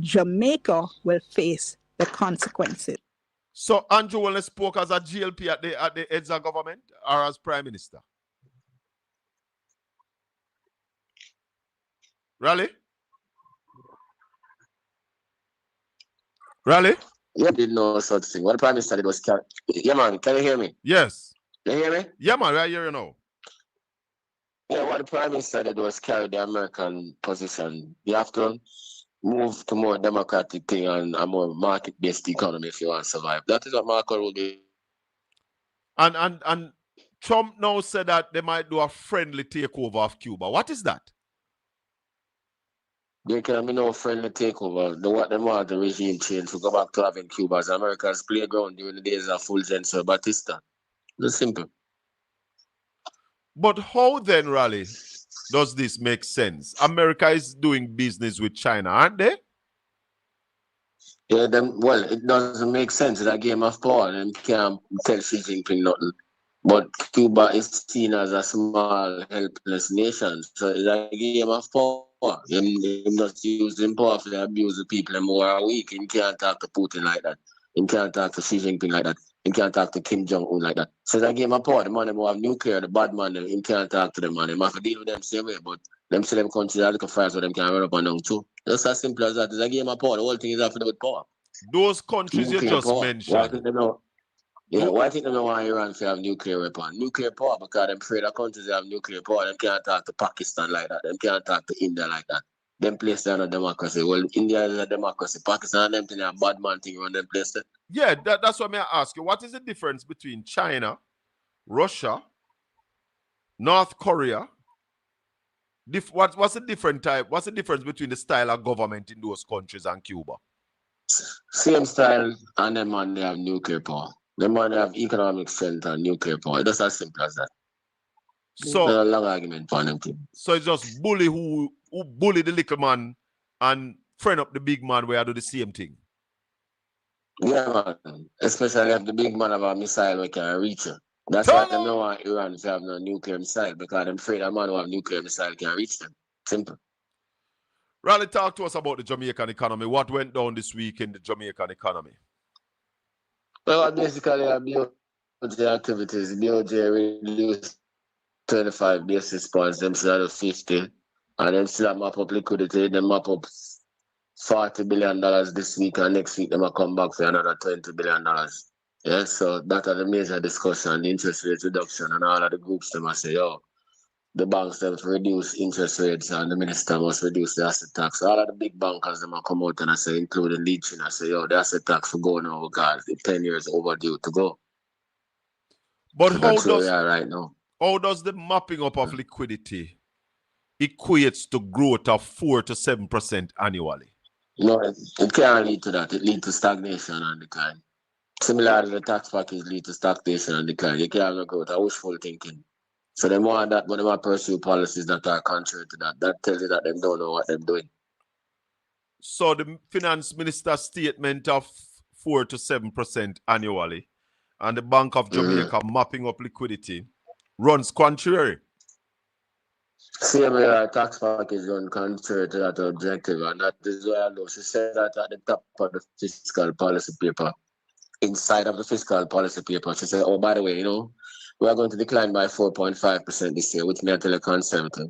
Jamaica will face the consequences. So Andrew Wellness spoke as a GLP at the heads of government or as Prime Minister? Raleigh? Raleigh? Yeah, did no such thing. What the Prime Minister did was yeah, man, can you hear me? Yes. Can you hear me? Yeah, man, I hear you now. Yeah, what the Prime Minister did was carry the American position. You have to move to more democratic thing and a more market-based economy if you want to survive. That is what Marco will do. And Trump now said that they might do a friendly takeover of Cuba. What is that? There can be no friendly takeover. What they want the regime change to go back to having Cuba as America's playground during the days of Fulgencio Batista. It's simple. But how then, Raleigh, does this make sense? America is doing business with China, aren't they? Yeah, well, it doesn't make sense. It's a game of power. Them can't tell Xi Jinping nothing. But Cuba is seen as a small, helpless nation. So it's a game of power. Him just using power to abuse the people and more weak. He can't talk to Putin like that. He can't talk to Xi Jinping like that. He can't talk to Kim Jong-un like that. So it's a game of power. The man who have nuclear, the bad man, he can't talk to them, man. He have to deal with them same way. But them still them countries are little fires so them can run up and down too. Just as simple as that. It's a game of power. The whole thing is have to do with power. Those countries nuclear you just power. mentioned. Why I think they don't want Iran to have nuclear weapon? Nuclear power because them afraid of countries that have nuclear power. Them can't talk to Pakistan like that. Them can't talk to India like that. Them place are not democracy. Well, India is a democracy. Pakistan and them thing a bad man thing around them place there. Yeah, that's what I ask you. What is the difference between China, Russia, North Korea? What's the different type? What's the difference between the style of government in those countries and Cuba? Same style, and them man they have nuclear power. Them man they have economic strength and nuclear power. It's as simple as that. So there's a long argument for them thing. So it's just bully who bully the little man and friend up the big man where I do the same thing. Yeah, man. Especially if the big man have a missile we can reach you. That's why they don't want Iran to have no nuclear missile because they're afraid a man who have nuclear missile can reach them. Simple. Raleigh, talk to us about the Jamaican economy. What went down this week in the Jamaican economy? Well, basically, BOJ activities. BOJ reduced 25 basis points, them still have 50, and them still map up liquidity. Them map up $40 billion this week, and next week, them will come back for another $20 billion. Yeah, so that are the major discussion, the interest rate reduction, and all of the groups, them must say, yo, the banks them to reduce interest rates and the minister must reduce the asset tax. All of the big bankers them will come out and I say, including Leachin, I say, yo, the asset tax will go now because it's 10 years overdue to go. But so how that's where does we are right now? How does the mapping up of liquidity equates to growth of 4 to 7% annually? No, it can't lead to that. It leads to stagnation and decline. Similarly, the tax package leads to stagnation and decline. You can't have no growth. Wishful thinking. So they want that, but they want to pursue policies that are contrary to that. That tells you that they don't know what they're doing. So the finance minister's statement of 4 to 7% annually and the Bank of Jamaica mapping up liquidity runs contrary. Same way our tax package run contrary to that objective, and that is why I know she said that at the top of the fiscal policy paper. Inside of the fiscal policy paper, she said, oh, by the way, you know, we are going to decline by 4.5% this year, which may tell a conservative,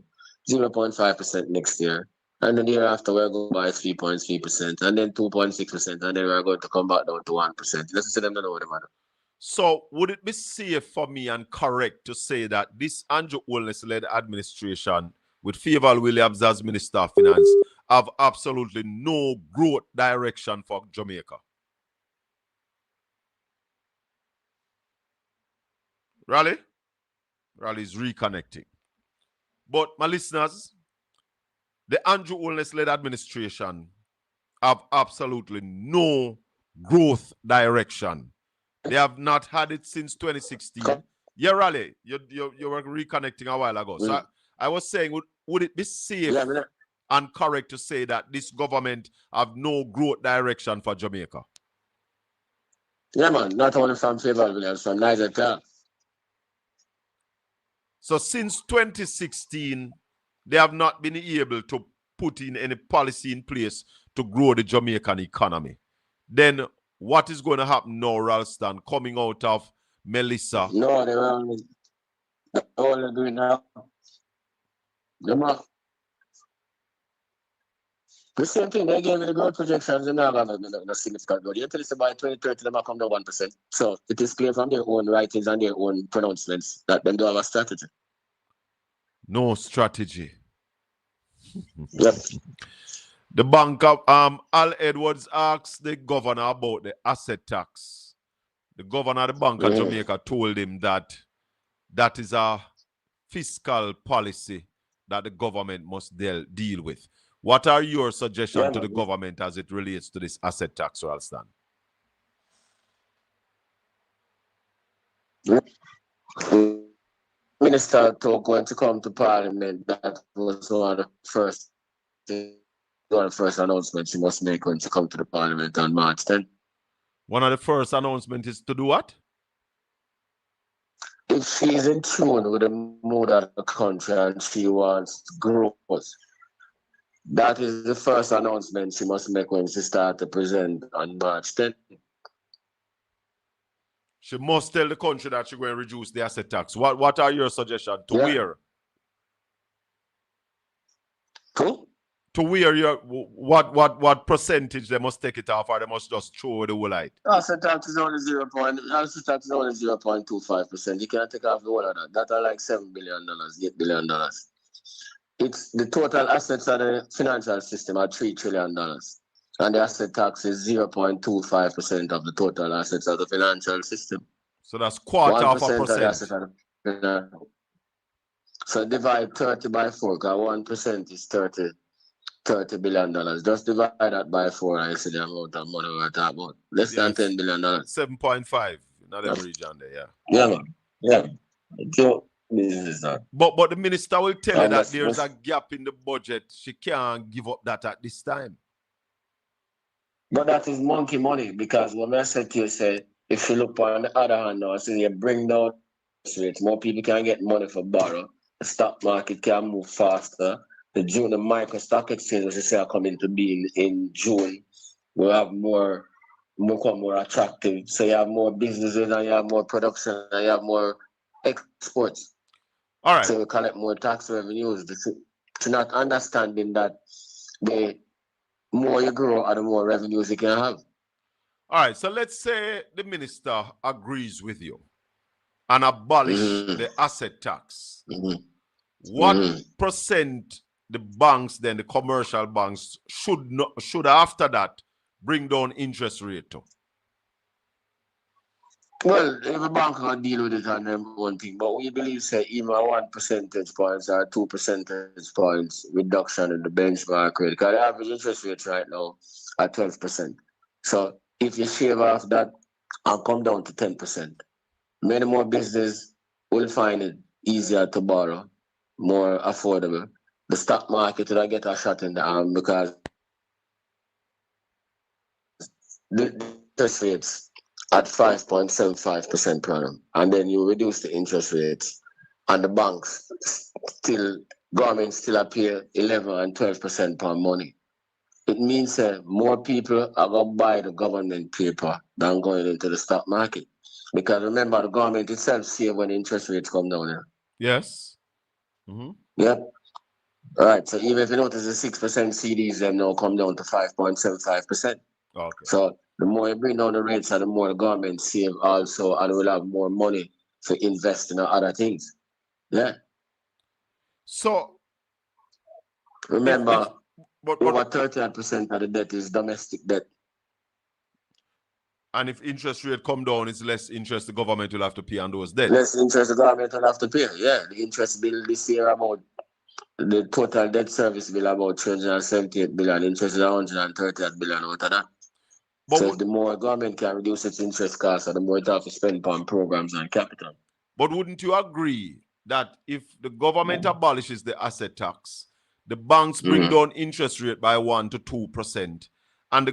0.5% next year, and then the year after we're going by 3.3%, and then 2.6%, and then we're going to come back down to 1%. Let's say them don't know what the matter. So would it be safe for me and correct to say that this Andrew Holness-led administration with Favour Williams as Minister of Finance have absolutely no growth direction for Jamaica? Raleigh is reconnecting. But my listeners, the Andrew Holness-led administration have absolutely no growth direction. They have not had it since 2016. Yeah, Raleigh, you were reconnecting a while ago. So I was saying, would it be safe and correct to say that this government have no growth direction for Jamaica? Yeah, man. Not only from Favour Williams, from neither time. So since 2016, they have not been able to put in any policy in place to grow the Jamaican economy. Then what is going to happen now, Ralston, coming out of Melissa? No, they're only doing now. The same thing, they gave me the growth projections and all of the significant growth. You tell us by 2030, they might come down 1%. So it is clear from their own writings and their own pronouncements that they don't have a strategy. No strategy. Yep. The bank of Al Edwards asked the governor about the asset tax. The governor of the Bank of Jamaica told him that that is a fiscal policy that the government must deal with. What are your suggestions to the government as it relates to this asset tax, Ralston? Minister talk going to come to Parliament. That was one of the first announcements she must make when she come to the Parliament on March 10th. One of the first announcements is to do what? If she's in tune with the mood of the country and she wants growth, that is the first announcement she must make when she starts to present on March 10th. She must tell the country that she's going to reduce the asset tax. What are your suggestions? To where? To where what percentage they must take it off, or they must just throw the whole light? Asset tax is only 0.25%. You can't take off the whole of that. That are like $7 billion, $8 billion. It's the total assets of the financial system are $3 trillion. And the asset tax is 0.25% of the total assets of the financial system. So that's quarter of a percent. So divide 30 by 4, because 1% is $30 billion. Just divide that by 4 and you see the amount of money we're talking about. Less than $10 billion. 7.5 in that region there, yeah. Yeah, man. Yeah. Business that. But the minister will tell you that there's a gap in the budget. She can't give up that at this time. But that is monkey money, because when I said to you, say, if you look on the other hand now, so you bring down rates, more people can get money for borrow. The stock market can move faster. The micro stock exchange, which you say are coming to be in June, will have more attractive. So you have more businesses and you have more production and you have more exports. All right. So you collect more tax revenues. To not understanding that the more you grow, the more revenues you can have. All right. So let's say the minister agrees with you and abolish the asset tax. What percent the banks, then the commercial banks, should after that bring down interest rate to? Well, every bank can deal with it on them one thing, but we believe say even 1 percentage points or 2 percentage points reduction in the benchmark rate, because the average interest rate right now at 12%. So if you shave off that and come down to 10%, many more businesses will find it easier to borrow, more affordable. The stock market will get a shot in the arm because the interest rates at 5.75% per annum, and then you reduce the interest rates, and the banks government still appear 11 and 12% per money. It means that more people are going to buy the government paper than going into the stock market. Because remember, the government itself see when interest rates come down here. Yes. Yep. All right. So even if you notice the 6% CDs, them now come down to 5.75%. Okay. So the more you bring down the rates, and the more the government save also, and will have more money to invest in other things. Yeah. So remember, over 30% of the debt is domestic debt. And if interest rate come down, it's less interest the government will have to pay on those debts. Less interest the government will have to pay. Yeah, the interest bill this year about the total debt service bill about 378 billion. Interest is 138 billion out of that. But so the more government can reduce its interest costs, the more it have to spend on programs and capital. But wouldn't you agree that if the government abolishes the asset tax, the banks bring down interest rate by 1 to 2%, and the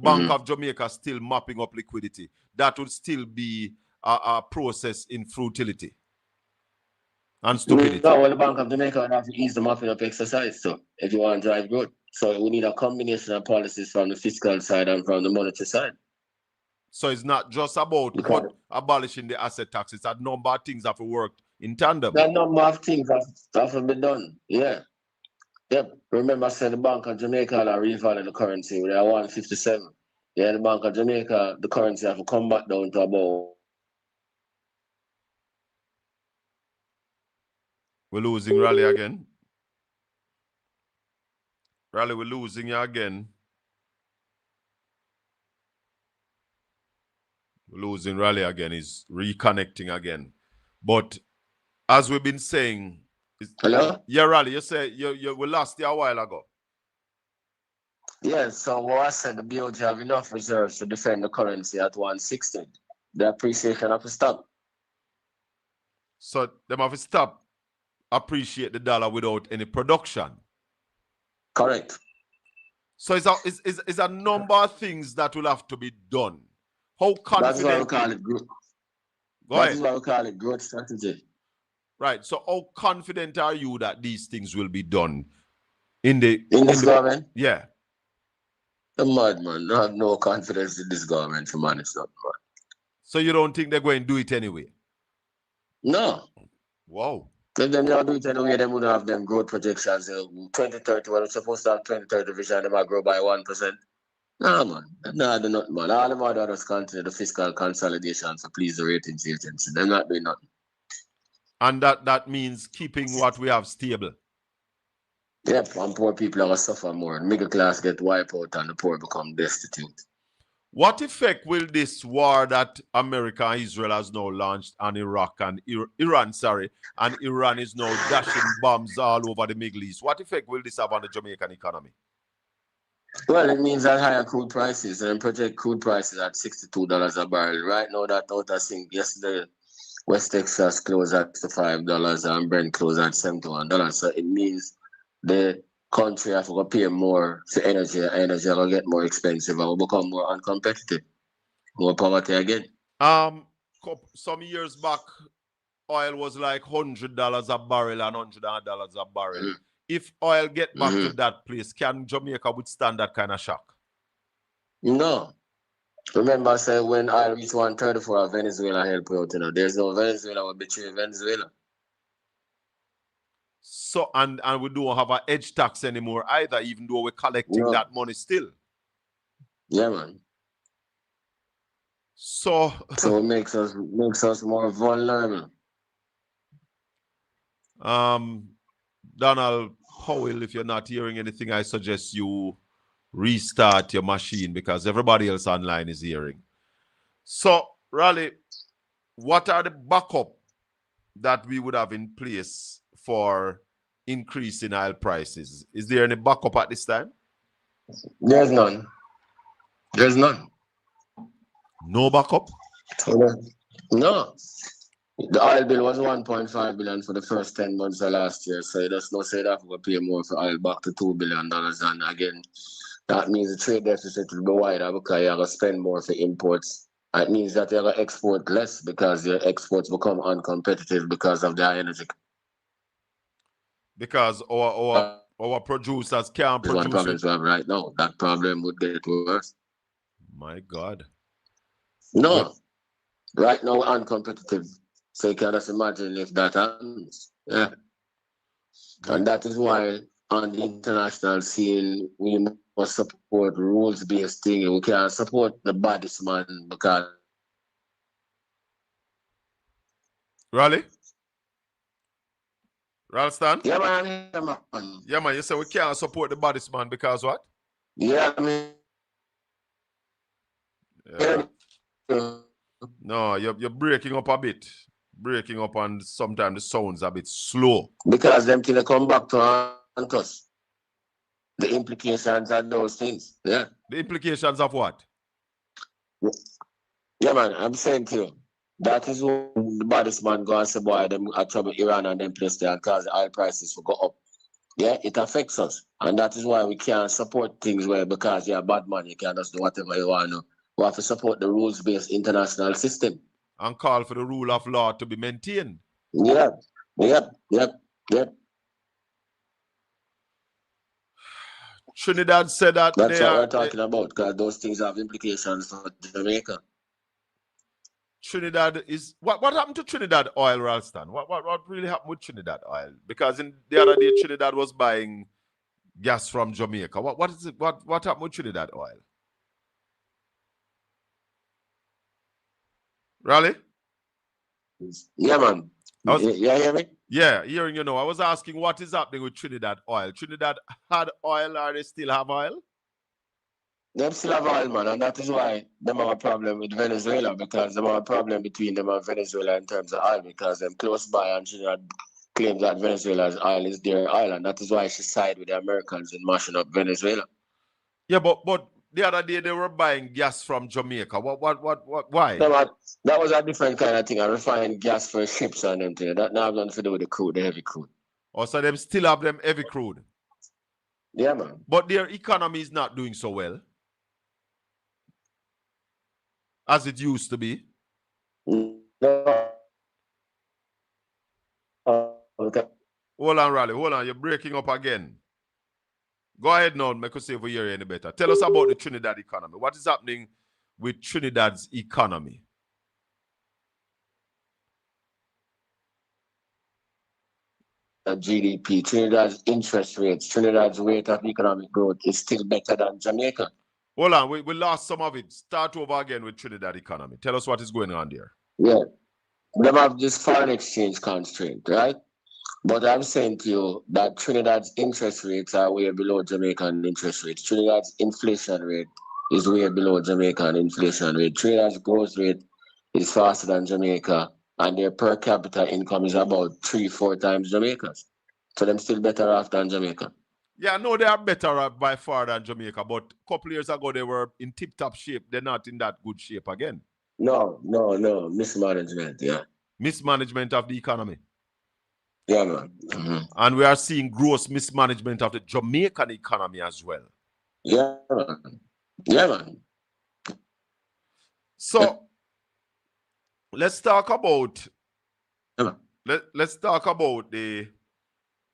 Bank of Jamaica still mopping up liquidity, that would still be a process in futility and stupidity? No, well, the Bank of Jamaica would have to ease the mopping up exercise, so if you want to drive growth. So we need a combination of policies from the fiscal side and from the monetary side. So it's not just about abolishing the asset tax. It's a number of things that have worked in tandem. A number of things have to be done. Yeah. Yep. Remember, I said the Bank of Jamaica are revaluing the currency. They are 157. Yeah, the Bank of Jamaica, the currency have to come back down to about We're losing Raleigh again. Raleigh, we're losing you again. We're losing Raleigh again. He's reconnecting again. But as we've been saying, hello? Yeah, Raleigh, you say we lost you a while ago. Yes, so what I said, the BOJ have enough reserves to defend the currency at 160. The appreciation have to stop. So them have to stop appreciate the dollar without any production. Correct. So it's a number of things that will have to be done. How confident? That's why we call it growth. That is why we call it growth strategy. Right. So how confident are you that these things will be done in this government? Yeah. The madman. I have no confidence in this government to manage that, man. So you don't think they're going to do it anyway? No. Wow. If they don't do it anyway, they wouldn't have them growth projections. 2030, when we're supposed to have 2030 vision, they might grow by 1%. Nah, man. Nah, they're not, man. All them other just continue the fiscal consolidation to please the ratings agency. They're not doing nothing. And that means keeping what we have stable. Yep, and poor people are going to suffer more. Middle class get wiped out and the poor become destitute. What effect will this war that America and Israel has now launched on Iraq and Iran, and Iran is now dashing bombs all over the Middle East, what effect will this have on the Jamaican economy? Well, it means that higher crude prices, and project crude prices at $62 a barrel. Right now, that out of sync. Yesterday, West Texas closed at $5 and Brent closed at $71. So it means the country have to pay more for energy. Energy will get more expensive and will become more uncompetitive. More poverty again. Some years back, oil was like $100 a barrel and $100 a barrel. Mm-hmm. If oil get back to that place, can Jamaica withstand that kind of shock? No. Remember, I said when oil reached 134, Venezuela helped out. There's no Venezuela will betray Venezuela. So and we don't have an edge tax anymore either, even though we're collecting that money still. Yeah, man. So it makes us more vulnerable. Donald Powell, if you're not hearing anything, I suggest you restart your machine because everybody else online is hearing. So, Raleigh, what are the backup that we would have in place for increase in oil prices? Is there any backup at this time? There's none. There's none. No backup? No. The oil bill was $1.5 billion for the first 10 months of last year. So there's no say that we'll pay more for oil back to $2 billion. And again, that means the trade deficit will be wider because you're going to spend more for imports. It means that you're going to export less because your exports become uncompetitive because of their energy. Because our producers can't produce. One of the problems we have right now. That problem would get worse. My God. No. Yep. Right now, we're uncompetitive. So you can just imagine if that happens. Yeah. And that is why on the international scene, we must support rules-based thing. We can't support the baddest man because... Raleigh? Ralston? Yeah, man. Yeah, man. You say we can't support the baddest man because what? Yeah, I mean... Yeah. No, you're breaking up a bit. Breaking up, and sometimes the sound's a bit slow. Because them things come back to haunt us. The implications of those things. Yeah. The implications of what? Yeah, man. I'm saying to you, that is when the baddest man go and say, boy, them are trouble Iran and them place there and cause the oil prices will go up. Yeah, it affects us. And that is why we can't support things where because you're a bad man, you can't just do whatever you want to. We have to support the rules-based international system. And call for the rule of law to be maintained. Yep. Trinidad said that that's what we're talking about, because those things have implications for Jamaica. Trinidad is what happened to Trinidad oil, Ralston? What really happened with Trinidad oil? Because in the other day Trinidad was buying gas from Jamaica. What is it? What happened with Trinidad oil? Raleigh? Yeah, man. Yeah, hear me? Yeah, hearing you know. I was asking what is happening with Trinidad oil. Trinidad had oil, or they still have oil? Them still have oil, man, and that is why them have a problem with Venezuela, because them have a problem between them and Venezuela in terms of oil, because them close by, and Trinidad claims that Venezuela's oil is their oil, and that is why she sided with the Americans in mashing up Venezuela. Yeah, but the other day they were buying gas from Jamaica. Why? That was a different kind of thing. I refined gas for ships and them things. That now have nothing to do with the crude, the heavy crude. Oh, so them still have them heavy crude? Yeah, man. But their economy is not doing so well as it used to be. No. Okay. Hold on, Raleigh. Hold on. You're breaking up again. Go ahead now, make us see if we hear you any better. Tell us about the Trinidad economy. What is happening with Trinidad's economy? GDP, Trinidad's interest rates, Trinidad's rate of economic growth is still better than Jamaica. Hold on, we lost some of it. Start over again with Trinidad economy. Tell us what is going on there. Yeah, they have this foreign exchange constraint, right? But I'm saying to you that Trinidad's interest rates are way below Jamaican interest rates. Trinidad's inflation rate is way below Jamaican inflation rate. Trinidad's growth rate is faster than Jamaica, and their per capita income is about 3-4 times Jamaica's. So them still better off than Jamaica. Yeah, no, they are better by far than Jamaica, but a couple years ago they were in tip-top shape. They're not in that good shape again. No. Mismanagement, yeah. Mismanagement of the economy. Yeah, man. Mm-hmm. And we are seeing gross mismanagement of the Jamaican economy as well. Yeah, man. Yeah, man. So let's talk about let's talk about the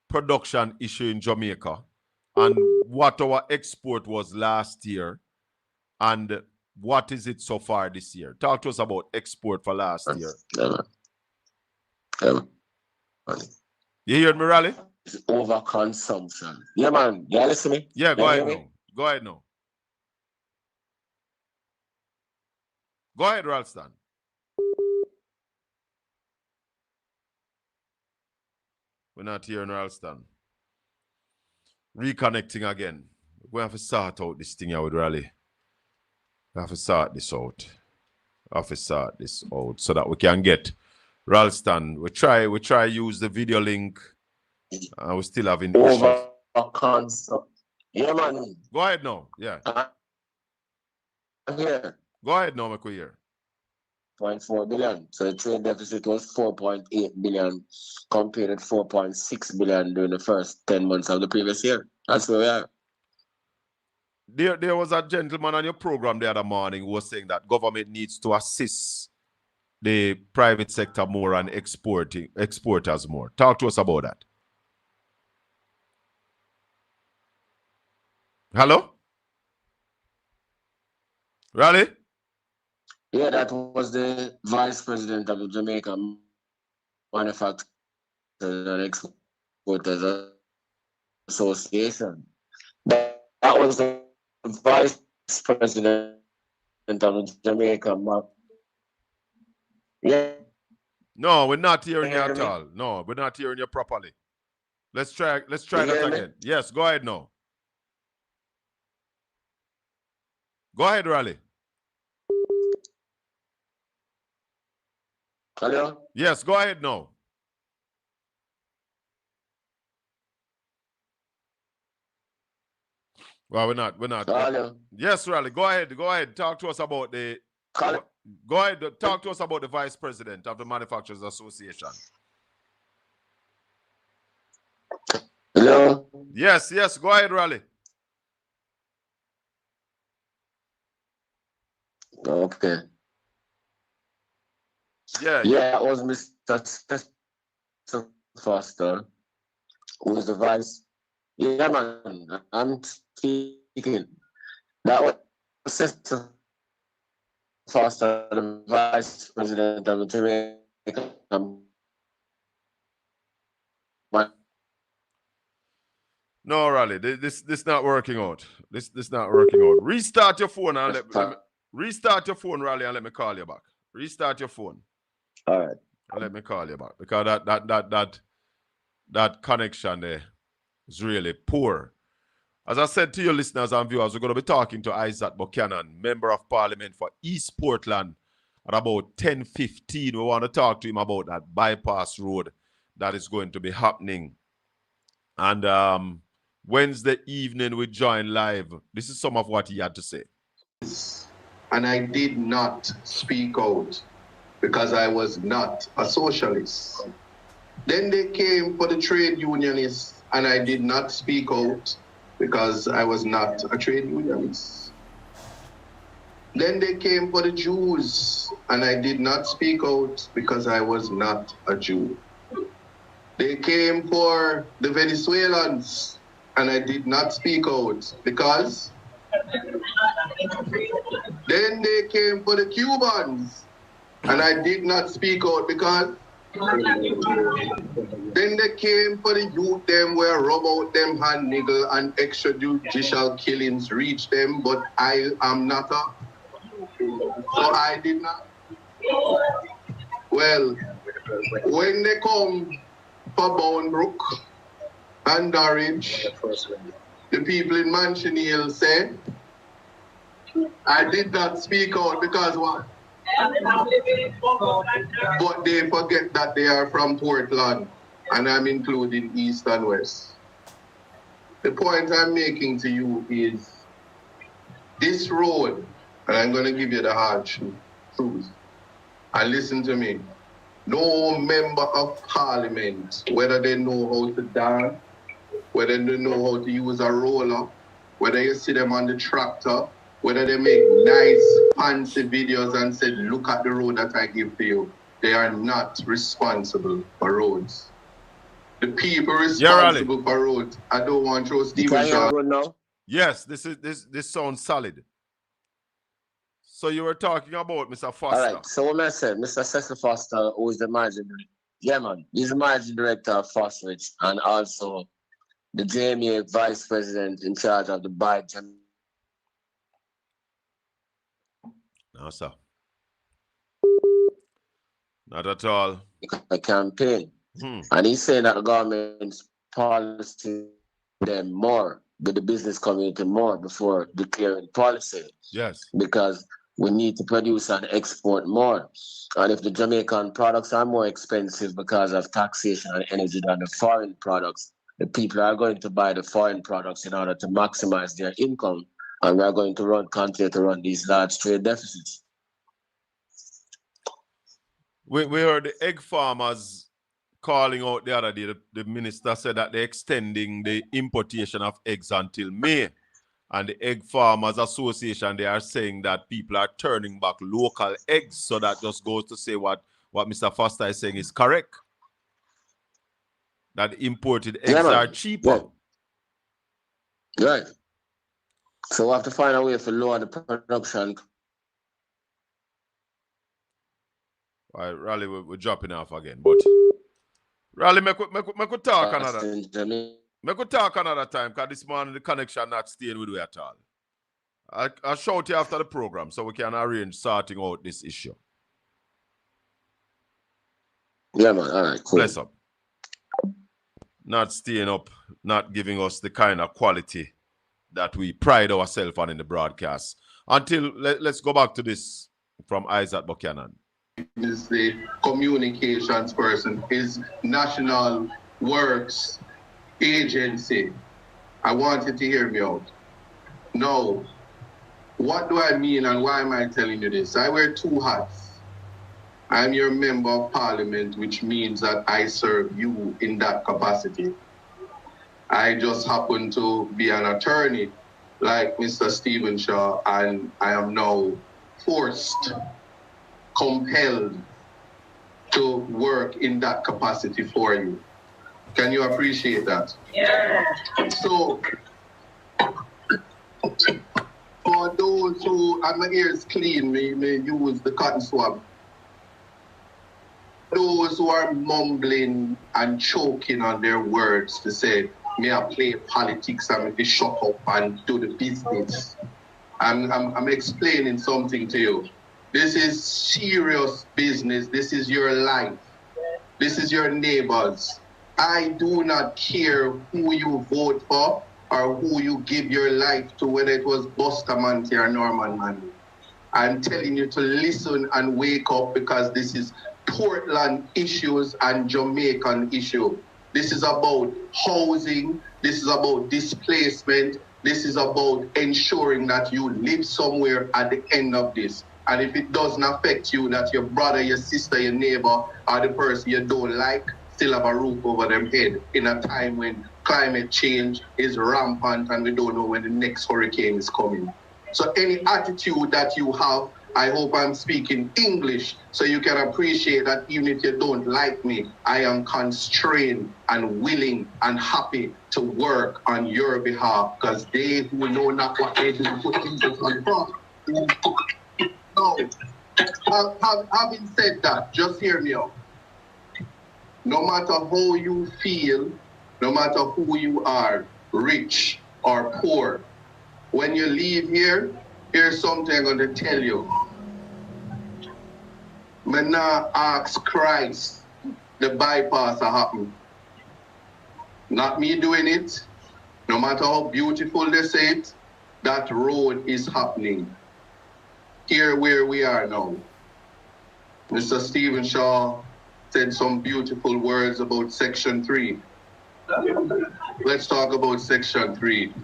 production issue in Jamaica and what our export was last year and what is it so far this year. Talk to us about export for last year. Yeah, man. You heard me, Raleigh? It's overconsumption. Yeah, man. You listen to me? Yeah, go ahead now. Go ahead now. Go ahead, Ralston. We're not hearing Ralston. Reconnecting again. We have to sort out this thing here with Raleigh. We have to sort this out. We have to sort this out so that we can get Ralston. We try use the video link. We're still having issues. Yeah, man. Go ahead now. Yeah. I'm here. Go ahead now, make we hear. 0.4 billion. So the trade deficit was 4.8 billion compared to 4.6 billion during the first 10 months of the previous year. That's where we are. There was a gentleman on your program the other morning who was saying that government needs to assist the private sector more and exporters more. Talk to us about that. Hello? Raleigh? Yeah, that was the vice president of the Jamaica Manufacturers and Exporters Association. That was the vice president of the Jamaica. Yeah. No, we're not hearing you at all. No, we're not hearing you properly. Let's try that again. Yes, go ahead now. Go ahead, Raleigh. Hello? Yes, go ahead now. Well, we're not. Hello? Yes, Raleigh, go ahead. Talk to us about the... Go ahead, talk to us about the vice president of the Manufacturers Association. Hello? Yes, go ahead, Raleigh. Okay. Yeah, it was Mr. Foster, who was the vice. Yeah, man, I'm speaking. That was Mr. Foster, the vice president of the Jamaica. No, Raleigh, this not working out. This not working out. Restart your phone and restart your phone, Raleigh, and let me call you back. Restart your phone. All right. Let me call you back because that connection there is really poor. As I said to your listeners and viewers, we're going to be talking to Isaac Buchanan, Member of Parliament for East Portland, at about 10:15. We want to talk to him about that bypass road that is going to be happening. And Wednesday evening we join live. This is some of what he had to say. And I did not speak out because I was not a socialist. Then they came for the trade unionists, and I did not speak out because I was not a trade unionist. Then they came for the Jews, and I did not speak out because I was not a Jew. They came for the Venezuelans, and I did not speak out because... Then they came for the Cubans, and I did not speak out because... Then they came for the youth, them where rub out them hand niggle and extrajudicial killings reach them, but I am not a... So I did not. Well, when they come for Boundbrook and Norwich, the people in Mansion Hill say, I did not speak out because what? But they forget that they are from Portland, and I'm including East and West. The point I'm making to you is this road, and I'm going to give you the hard truth, and listen to me. No member of parliament, whether they know how to dance, whether they know how to use a roller, whether you see them on the tractor, whether they make nice, fancy videos and say, look at the road that I give to you, they are not responsible for roads. The people responsible for roads. I don't want to throw Stephen Shaw. Yes, this sounds solid. So you were talking about Mr. Foster. All right, so what I said, Mr. Cecil Foster, who is the managing director. Yeah, man, he's the managing director of Fosterage and also the JMA vice president in charge of the Biden. No, sir. Not at all. A campaign. And he's saying that the government's policy them more, with the business community more before declaring policy. Yes. Because we need to produce and export more. And if the Jamaican products are more expensive because of taxation and energy than the foreign products, the people are going to buy the foreign products in order to maximize their income. And we're going to continue to run these large trade deficits. We heard the egg farmers calling out the other day. The minister said that they're extending the importation of eggs until May. And the Egg Farmers Association, they are saying that people are turning back local eggs. So that just goes to say what Mr. Foster is saying is correct. That imported eggs are cheaper. Yeah. Right. So we have to find a way to lower the production. All right, Raleigh, we're dropping off again. But Raleigh, me could talk another. I could talk another time because this morning the connection not staying with you at all. I'll shout you after the program so we can arrange sorting out this issue. Yeah, man. All right, cool. Bless up. Not staying up, not giving us the kind of quality that we pride ourselves on in the broadcast. Until, let's go back to this from Isaac Buchanan. Is the communications person, his National Works Agency. I want you to hear me out. No. What do I mean and why am I telling you this? I wear two hats. I'm your member of parliament, which means that I serve you in that capacity. I just happen to be an attorney like Mr. Stephen Shaw, and I am now forced, compelled to work in that capacity for you. Can you appreciate that? Yeah. So, for those who, and my ears clean, may use the cotton swab. Those who are mumbling and choking on their words to say, may I play politics and may shut up and do the business. I'm explaining something to you. This is serious business. This is your life. This is your neighbors. I do not care who you vote for or who you give your life to, whether it was Bustamante or Norman Manley. I'm telling you to listen and wake up, because this is Portland issues and Jamaican issue. This is about housing. This is about displacement. This is about ensuring that you live somewhere at the end of this. And if it doesn't affect you, that your brother, your sister, your neighbor, or the person you don't like still have a roof over their head in a time when climate change is rampant and we don't know when the next hurricane is coming. So any attitude that you have, I hope I'm speaking English so you can appreciate that even if you don't like me, I am constrained and willing and happy to work on your behalf, because they who know not what they do put themselves on front. No. Having said that, just hear me out. No matter how you feel, no matter who you are, rich or poor, when you leave here, here's something I'm going to tell you. Me nah ask Christ the bypass to happen. Not me doing it. No matter how beautiful they say it, that road is happening. Here where we are now. Mr. Stephen Shaw said some beautiful words about Section 3. Let's talk about Section 3.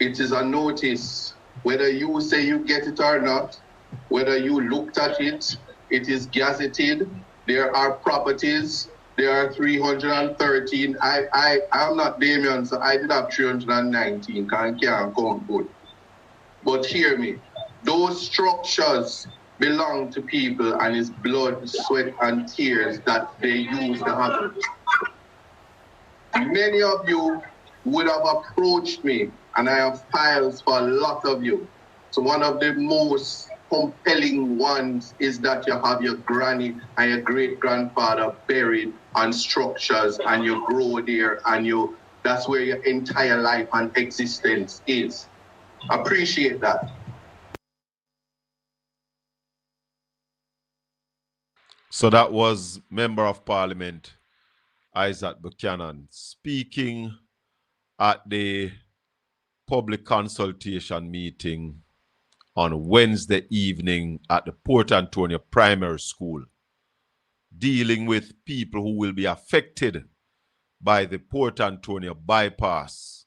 It is a notice. Whether you say you get it or not, whether you looked at it, it is gazetted. There are properties. There are 313. I'm not Damien, so I did have 319. Can't come good. But hear me. Those structures belong to people, and it's blood, sweat, and tears that they use to have it. Many of you would have approached me, and I have files for a lot of you. So one of the most compelling ones is that you have your granny and your great-grandfather buried on structures, and you grow there, and that's where your entire life and existence is. Appreciate that. So that was Member of Parliament Isaac Buchanan speaking at the public consultation meeting on Wednesday evening at the Port Antonio Primary School, dealing with people who will be affected by the Port Antonio bypass,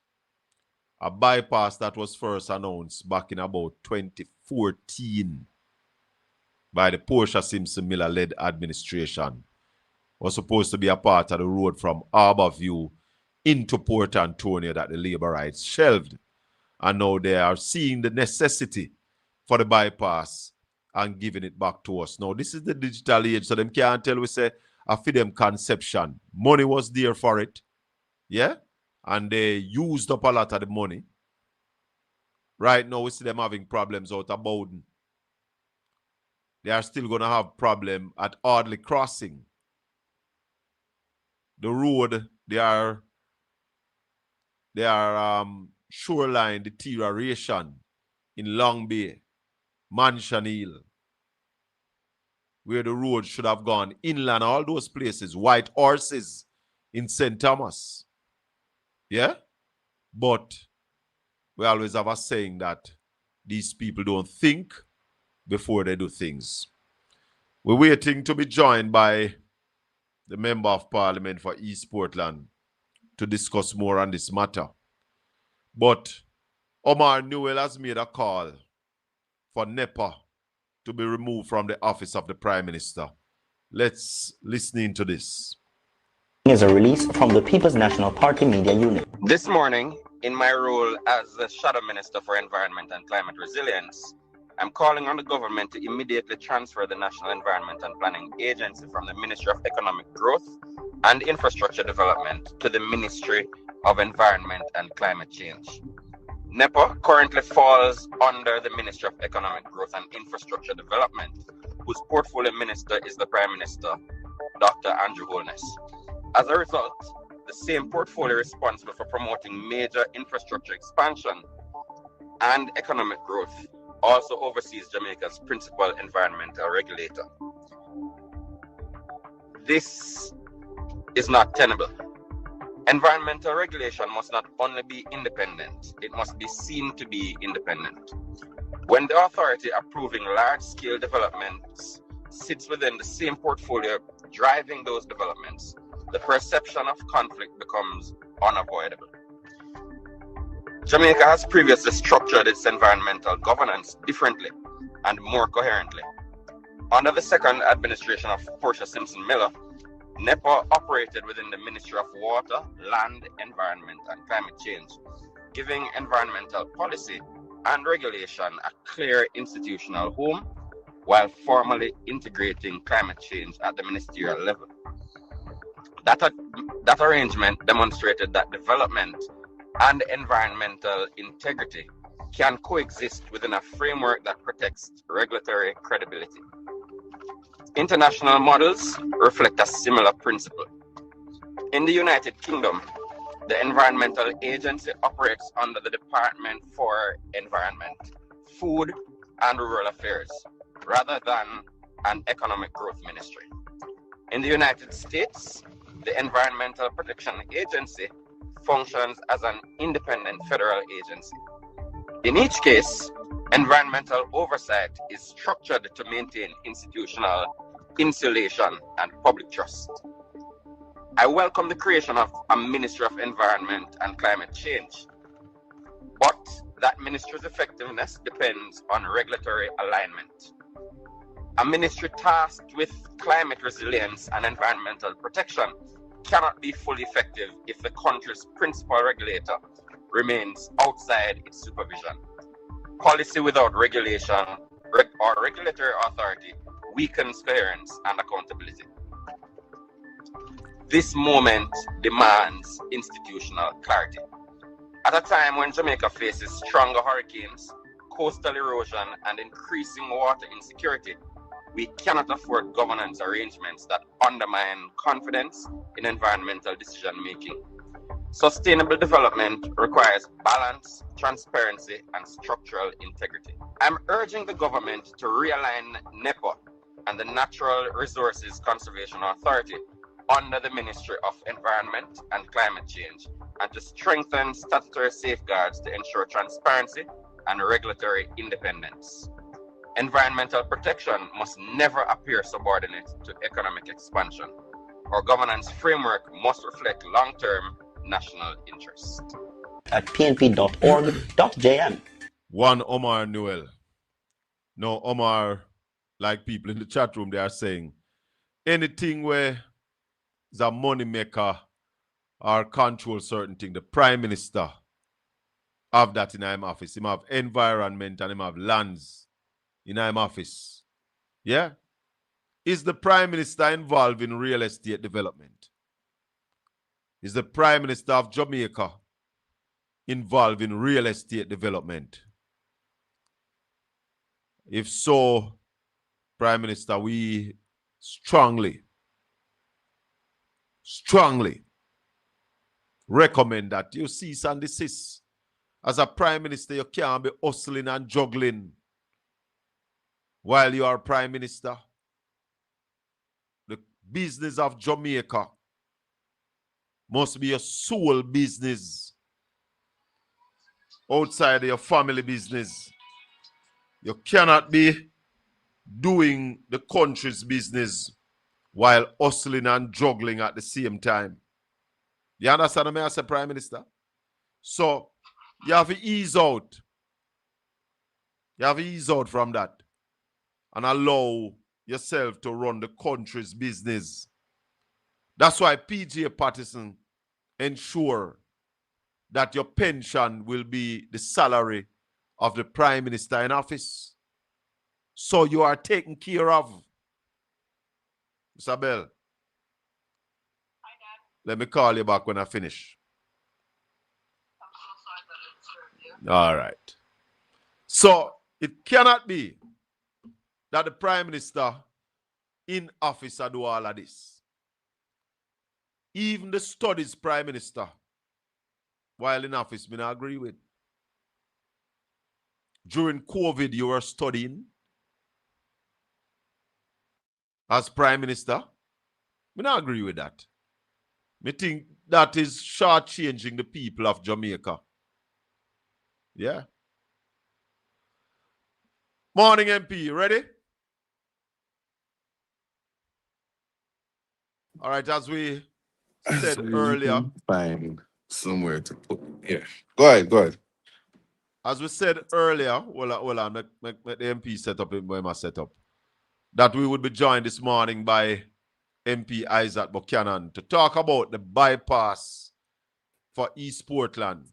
a bypass that was first announced back in about 2014 by the Portia Simpson Miller-led administration. Was supposed to be a part of the road from Harborview into Port Antonio that the Laborites shelved. And now they are seeing the necessity for the bypass and giving it back to us. Now, this is the digital age, so them can't tell we say a for them conception. Money was there for it. Yeah? And they used up a lot of the money. Right now, we see them having problems out of Bowden. They are still going to have problem at Audley Crossing. The road, they are shoreline deterioration in Long Bay, Mansion Hill, where the road should have gone inland, all those places, White Horses in St. Thomas. Yeah? But we always have a saying that these people don't think before they do things. We're waiting to be joined by the Member of Parliament for East Portland to discuss more on this matter. But Omar Newell has made a call for NEPA to be removed from the office of the Prime Minister. Let's listen into this. Is a release from the People's National Party Media Unit. This morning, in my role as the Shadow Minister for Environment and Climate Resilience, I'm calling on the government to immediately transfer the National Environment and Planning Agency from the Ministry of Economic Growth and Infrastructure Development to the Ministry of Environment and Climate Change. NEPA currently falls under the Ministry of Economic Growth and Infrastructure Development, whose portfolio minister is the Prime Minister, Dr. Andrew Holness. As a result, the same portfolio responsible for promoting major infrastructure expansion and economic growth also oversees Jamaica's principal environmental regulator. This is not tenable. Environmental regulation must not only be independent, it must be seen to be independent. When the authority approving large-scale developments sits within the same portfolio driving those developments, the perception of conflict becomes unavoidable. Jamaica has previously structured its environmental governance differently and more coherently. Under the second administration of Portia Simpson Miller, NEPA operated within the Ministry of Water, Land, Environment and Climate Change, giving environmental policy and regulation a clear institutional home while formally integrating climate change at the ministerial level. That arrangement demonstrated that development and environmental integrity can coexist within a framework that protects regulatory credibility. International models reflect a similar principle. In the United Kingdom, the Environmental Agency operates under the Department for Environment, Food and Rural Affairs, rather than an Economic Growth Ministry. In the United States, the Environmental Protection Agency functions as an independent federal agency. In each case, environmental oversight is structured to maintain institutional insulation and public trust. I welcome the creation of a Ministry of Environment and Climate Change, but that ministry's effectiveness depends on regulatory alignment. A ministry tasked with climate resilience and environmental protection cannot be fully effective if the country's principal regulator remains outside its supervision. Policy without regulation or regulatory authority weakens coherence and accountability. This moment demands institutional clarity. At a time when Jamaica faces stronger hurricanes, coastal erosion, and increasing water insecurity, we cannot afford governance arrangements that undermine confidence in environmental decision-making. Sustainable development requires balance, transparency, and structural integrity. I'm urging the government to realign NEPA and the Natural Resources Conservation Authority under the Ministry of Environment and Climate Change, and to strengthen statutory safeguards to ensure transparency and regulatory independence. Environmental protection must never appear subordinate to economic expansion. Our governance framework must reflect long-term national interest. At pnp.org.jm. One Omar Noel. No, Omar, like people in the chat room, they are saying anything where is a money maker or control certain thing, the Prime Minister have that in his office. Him have environment and him have lands in his office. Yeah? Is the Prime Minister involved in real estate development? Is the Prime Minister of Jamaica involved in real estate development? If so, Prime Minister, we strongly recommend that you cease and desist. As a Prime Minister, you can't be hustling and juggling while you are Prime Minister. The business of Jamaica must be your sole business outside of your family business. You cannot be doing the country's business while hustling and juggling at the same time. You understand what I say, Prime Minister? So you have to ease out. You have to ease out from that and allow yourself to run the country's business. That's why PJ Patterson ensure that your pension will be the salary of the Prime Minister in office. So you are taken care of. Isabel, let me call you back when I finish. All right. So it cannot be that the Prime Minister in office do all of this. Even the studies Prime Minister, while in office, me not agree with. During COVID, you were studying as Prime Minister. Me not agree with that. Me think that is shortchanging the people of Jamaica. Yeah. Morning, MP. Ready? All right, as we said earlier. Find somewhere to put here. Go ahead. As we said earlier, well, I make the MP set up in my setup, that we would be joined this morning by MP Isaac Buchanan to talk about the bypass for East Portland.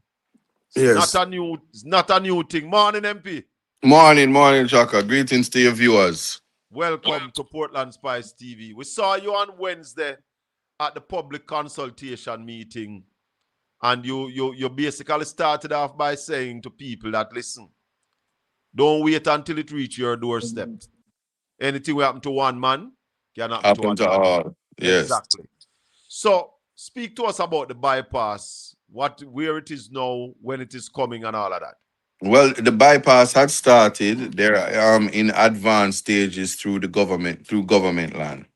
Yes. It's not a new thing. Morning, MP. Morning, Chaka. Greetings to your viewers. Welcome to Portland Spice TV. We saw you on Wednesday at the public consultation meeting, and you basically started off by saying to people that, listen, don't wait until it reaches your doorstep. Anything will happen to one man can happen to all. Yes. Exactly. So speak to us about the bypass, where it is now, when it is coming, and all of that. Well, the bypass had started. They're in advanced stages through government land.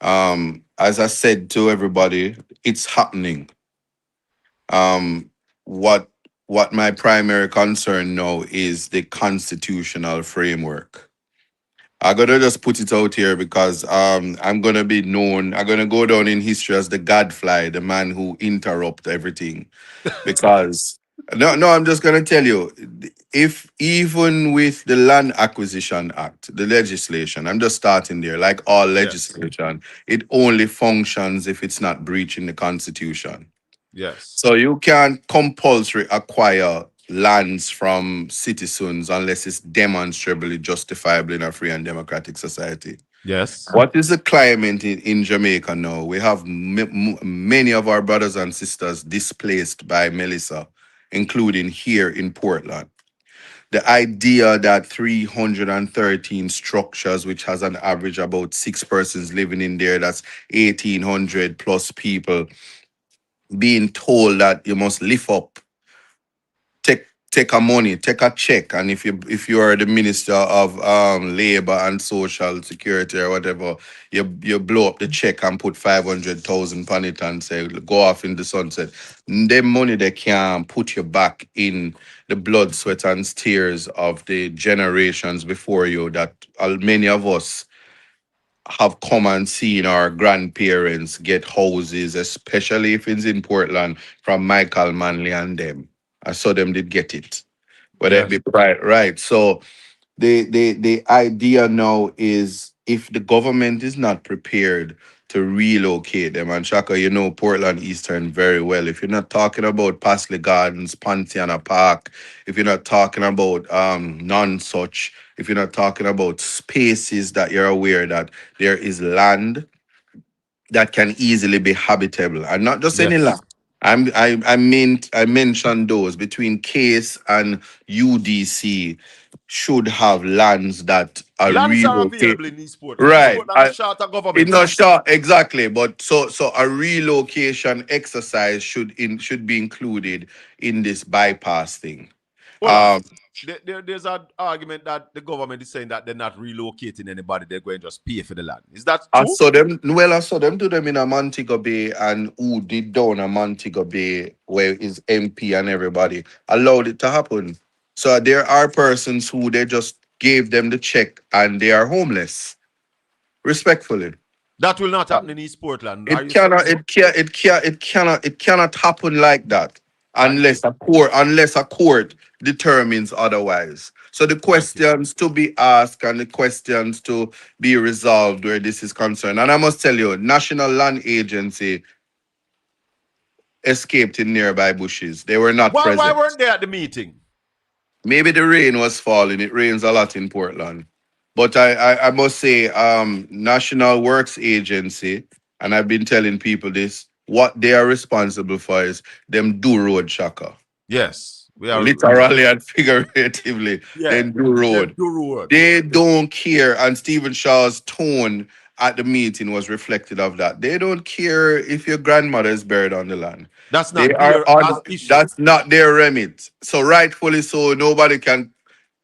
As I said to everybody, it's happening. What my primary concern now is the constitutional framework. I gotta just put it out here because I'm gonna go down in history as the gadfly, the man who interrupt everything. Because no, I'm just gonna tell you, if even with the Land Acquisition Act, the legislation, I'm just starting there, like all legislation, it only functions if it's not breaching the Constitution. Yes. So you can't compulsory acquire lands from citizens unless it's demonstrably justifiable in a free and democratic society. Yes. What is the climate in Jamaica now? We have many of our brothers and sisters displaced by Melissa, including here in Portland. The idea that 313 structures, which has an average about 6 persons living in there, that's 1,800 plus people, being told that you must lift up, take a check, and if you are the minister of labor and social security or whatever, you blow up the check and put 500,000 on it and say go off in the sunset. Them money they can put you back in the blood, sweat, and tears of the generations before you that many of us have come and seen our grandparents get houses, especially if it's in Portland, from Michael Manley and them. I saw them did get it. But Yes. right. So the idea now is if the government is not prepared to relocate them, and Shaka, you know Portland Eastern very well. If you're not talking about Pasley Gardens, Pontiana Park, if you're not talking about non-such, if you're not talking about spaces that you're aware that there is land that can easily be habitable, and not just any land. I mentioned those between Case and UDC should have lands that are Lands are relocated. available in East Portland. Right. East Portland is short of government. It's not short, exactly. But so a relocation exercise should be included in this bypass thing. Well, there's an argument that the government is saying that they're not relocating anybody, they're going to just pay for the land. Is that true? I saw them do them in a Montego Bay, and who did down a Montego Bay where is MP and everybody allowed it to happen. So there are persons who they just gave them the check and they are homeless. Respectfully. That will not happen in East Portland. It cannot happen like that unless a court determines otherwise. So the questions to be asked and the questions to be resolved where this is concerned. And I must tell you, National Land Agency escaped in nearby bushes. They were not present. Why weren't they at the meeting? Maybe the rain was falling. It rains a lot in Portland. But I must say, National Works Agency, and I've been telling people this, what they are responsible for is them do road, Shaka. Yes. We are literally and figuratively. They do road. They don't care. And Stephen Shaw's tone at the meeting was reflected of that. They don't care if your grandmother is buried on the land. That's not that's not their remit. So rightfully so, nobody can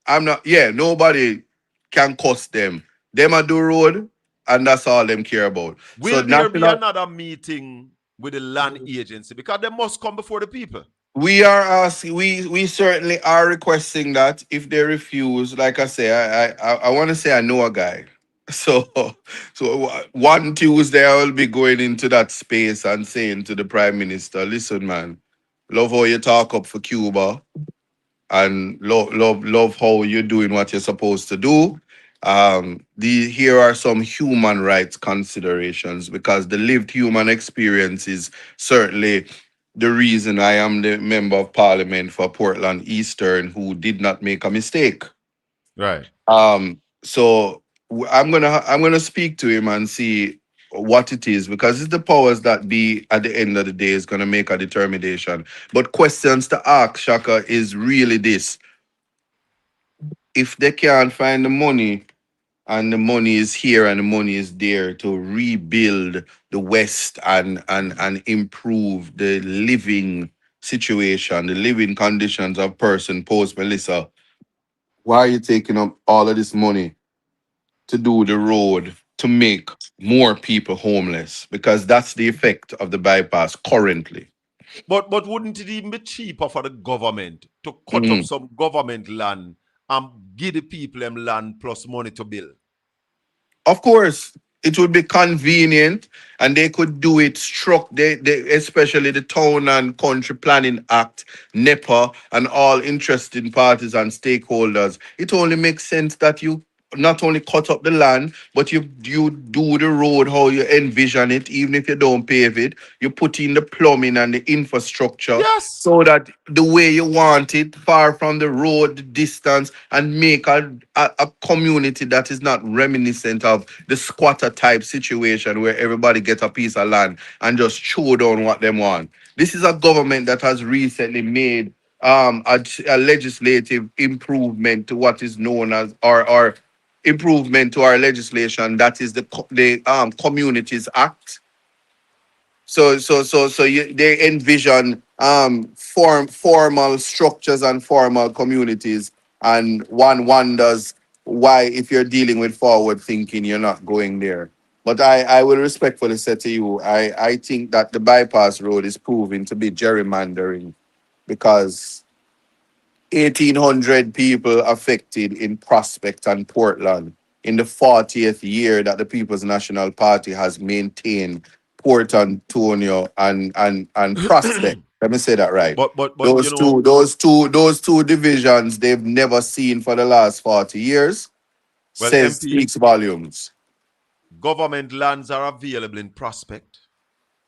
nobody can cost them. Them a do road, and that's all them care about. Will there be another meeting with the land agency because they must come before the people. We are asking. We certainly are requesting that. If they refuse, like I say, I want to say I know a guy. So one Tuesday I will be going into that space and saying to the Prime Minister, "Listen, man, love how you talk up for Cuba, and love how you're doing what you're supposed to do. Here are some human rights considerations because the lived human experience is certainly the reason I am the member of parliament for Portland Eastern who did not make a mistake. Right. So I'm gonna speak to him and see what it is because it's the powers that be at the end of the day is gonna make a determination. But questions to ask Shaka is really this: if they can't find the money and the money is here and the money is there to rebuild the West and improve the living situation, the living conditions of person post Melissa, why are you taking up all of this money to do the road to make more people homeless? Because that's the effect of the bypass currently. But wouldn't it even be cheaper for the government to cut up some government land and give the people them land plus money to build? Of course, it would be convenient, and they could do it especially the Town and Country Planning Act, NEPA, and all interested parties and stakeholders. It only makes sense that you not only cut up the land, but you do the road how you envision it, even if you don't pave it. You put in the plumbing and the infrastructure so that the way you want it, far from the road, the distance, and make a community that is not reminiscent of the squatter type situation where everybody gets a piece of land and just chew down what they want. This is a government that has recently made a legislative improvement to what is known as or improvement to our legislation, that is the Communities Act. So they envision formal structures and formal communities, and one wonders why, if you're dealing with forward thinking, you're not going there. But I will respectfully say to you, I think that the bypass road is proving to be gerrymandering because 1,800 people affected in Prospect and Portland in the 40th year that the People's National Party has maintained Port Antonio and Prospect. Let me say that right. But those two divisions they've never seen for the last 40 years. Well, Says MP, speaks volumes. Government lands are available in Prospect,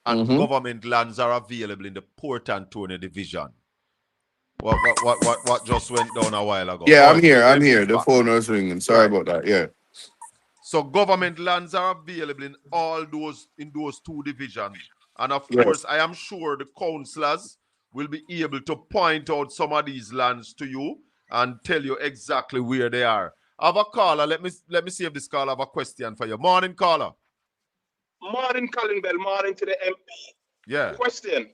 and government lands are available in the Port Antonio division. What just went down a while ago? Yeah, I'm here. The phone was ringing. Sorry about that. Yeah. So government lands are available in those two divisions. And of course, I am sure the councillors will be able to point out some of these lands to you and tell you exactly where they are. I have a caller. Let me see if this caller have a question for you. Morning, caller. Morning, Colin Bell. Morning to the MP. Yeah. Question.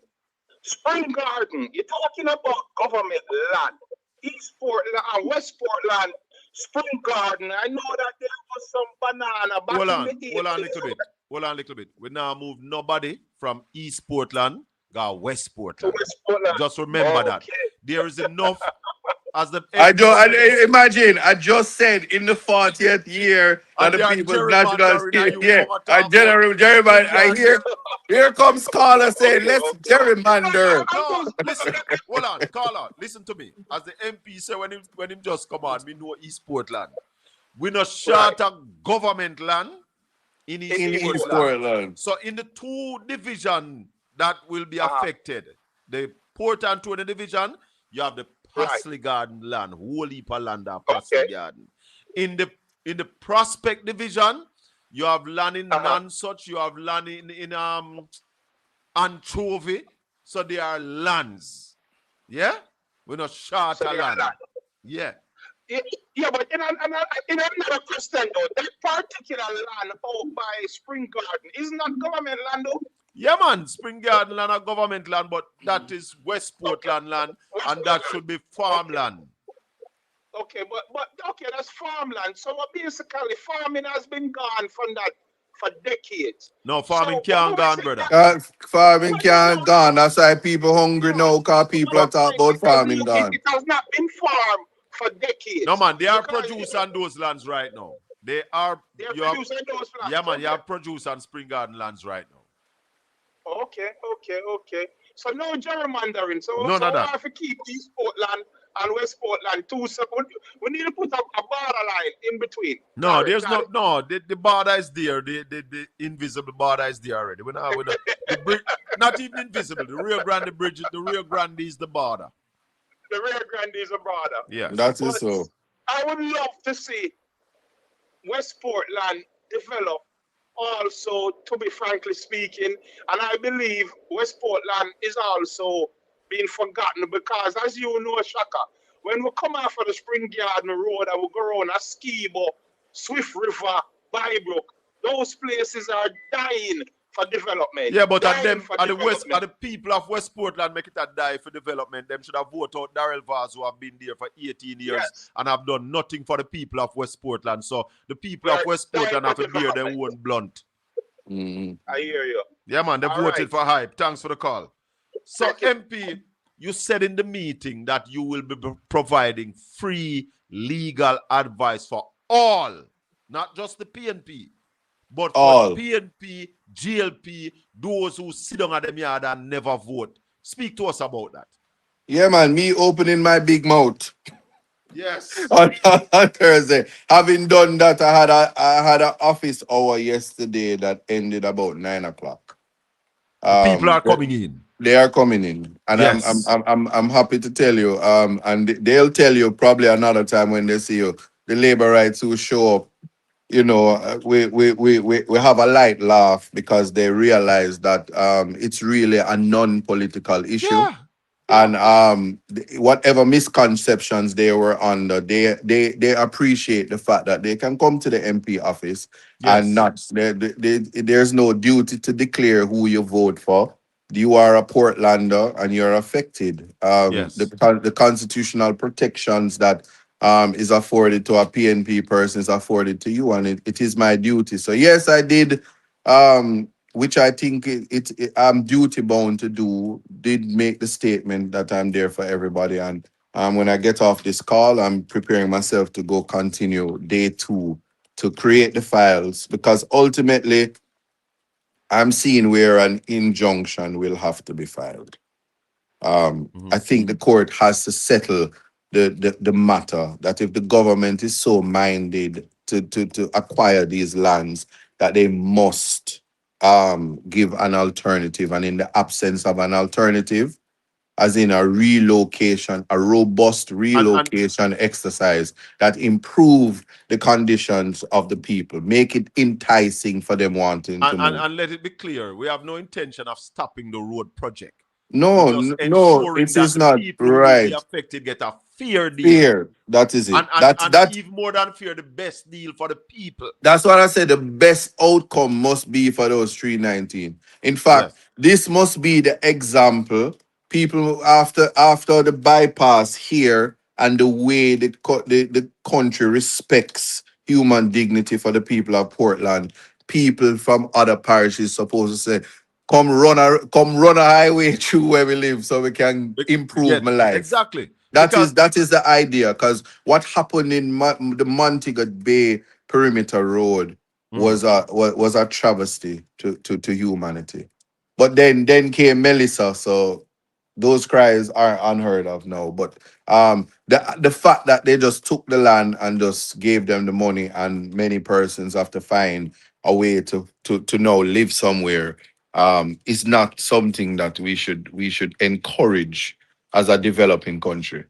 Spring Garden, you're talking about government land. East Portland and West Portland, Spring Garden. I know that there was some banana back in the day. Hold on a little bit. We now move nobody from East Portland to West Portland. Just remember that. There is enough as the imagine I just said in the 40th year that the People's National I here comes caller saying let's gerrymander. No, listen, hold on, caller, listen to me. As the MP said when him just come on, we know East Portland. We not short of government land in East Portland. So in the two division that will be affected, the Port Antonio division, you have the Pasley Garden land, whole heap of land at Pasley Garden. In the Prospect division, you have land in Nonsuch, you have land in Anchovy. So there are lands. Yeah? We're not short of land. Yeah. Yeah, but in another question though, that particular land out by Spring Garden is not government land though? Yeah, man, Spring Garden land are government land, but that is West Portland land, and that should be farmland. Okay, but that's farmland. So basically, farming has been gone from that for decades. No, farming can't gone, brother. Farming can't gone. That's why people hungry now, because people are talking about farming gone. It has not been farmed for decades. No, man, they are producing those lands right now. They're producing those lands. Yeah, man, you have produce on Spring Garden lands right now. Okay. So no gerrymandering. So None of that. We have to keep East Portland and West Portland two separate. We need to put a borderline in between. No, the border is there. The invisible border is there already. The bridge, not even invisible. The Rio Grande Bridge, the Rio Grande is the border. The Rio Grande is a border. Yeah, that is so. I would love to see West Portland develop also, to be frankly speaking, and I believe West Portland is also being forgotten because, as you know, Shaka, when we come out of the Spring Garden Road and we go around a Skibo, Swift River, Bybrook, those places are dying for development. Yeah, but the people of West Portland make it a die for development. Them should have voted out Ruel Vaz, who have been there for 18 years and have done nothing for the people of West Portland. So the people of West Portland have to bear their own blunt. I hear you. Yeah, man, they voted for hype. Thanks for the call. So, MP, you said in the meeting that you will be providing free legal advice for all, not just the PNP, but all. for PNP, GLP, those who sit down at the yard and never vote. Speak to us about that. Yeah, man, me opening my big mouth. Yes. on Thursday. Having done that, I had an office hour yesterday that ended about 9 o'clock. People are coming in. They are coming in, and yes. I'm happy to tell you. And they'll tell you probably another time when they see you. The labor rights who show up, you know, we have a light laugh because they realize that it's really a non-political issue. Yeah. And whatever misconceptions they were under, they appreciate the fact that they can come to the MP office and not there's no duty to declare who you vote for. You are a Portlander and you're affected. The constitutional protections that is afforded to a PNP person is afforded to you, and it is my duty. So yes, I did. Which I think I'm duty bound to do, did make the statement that I'm there for everybody. And when I get off this call, I'm preparing myself to go continue day 2 to create the files, because ultimately I'm seeing where an injunction will have to be filed. I think the court has to settle the matter that if the government is so minded to acquire these lands, that they must give an alternative, and in the absence of an alternative, as in a relocation, a robust relocation exercise that improve the conditions of the people, make it enticing for them wanting to move. And let it be clear, we have no intention of stopping the road project. No, it is not people right. Who will be affected get a fair deal. Fear, that is it. And even more than fear, the best deal for the people. That's what I said. The best outcome must be for those 319. In fact, this must be the example. People after the bypass here and the way the country respects human dignity for the people of Portland, people from other parishes supposed to say, come run a highway through where we live so we can improve my life. Exactly. That is the idea, because what happened in the Montego Bay Perimeter Road was a travesty to humanity. But then came Melissa, so those cries are unheard of now. But the fact that they just took the land and just gave them the money, and many persons have to find a way to now live somewhere, is not something that we should encourage as a developing country.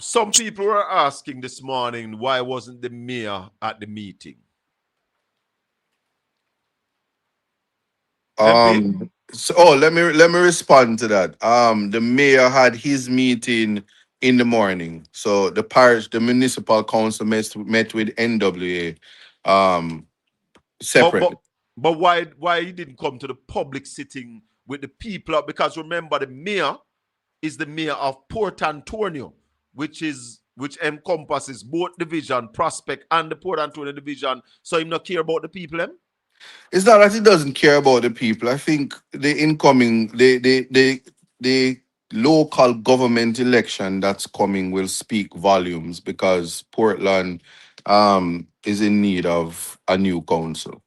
Some people were asking this morning, why wasn't the mayor at the meeting? Let me respond to that. The mayor had his meeting in the morning. So the municipal council met with NWA separately. But why he didn't come to the public sitting with the people? Because remember, the mayor is the mayor of Port Antonio, which is which encompasses both division, Prospect, and the Port Antonio division, so him not care about the people, them? It's not that he doesn't care about the people. I think the incoming, the local government election that's coming will speak volumes because Portland is in need of a new council.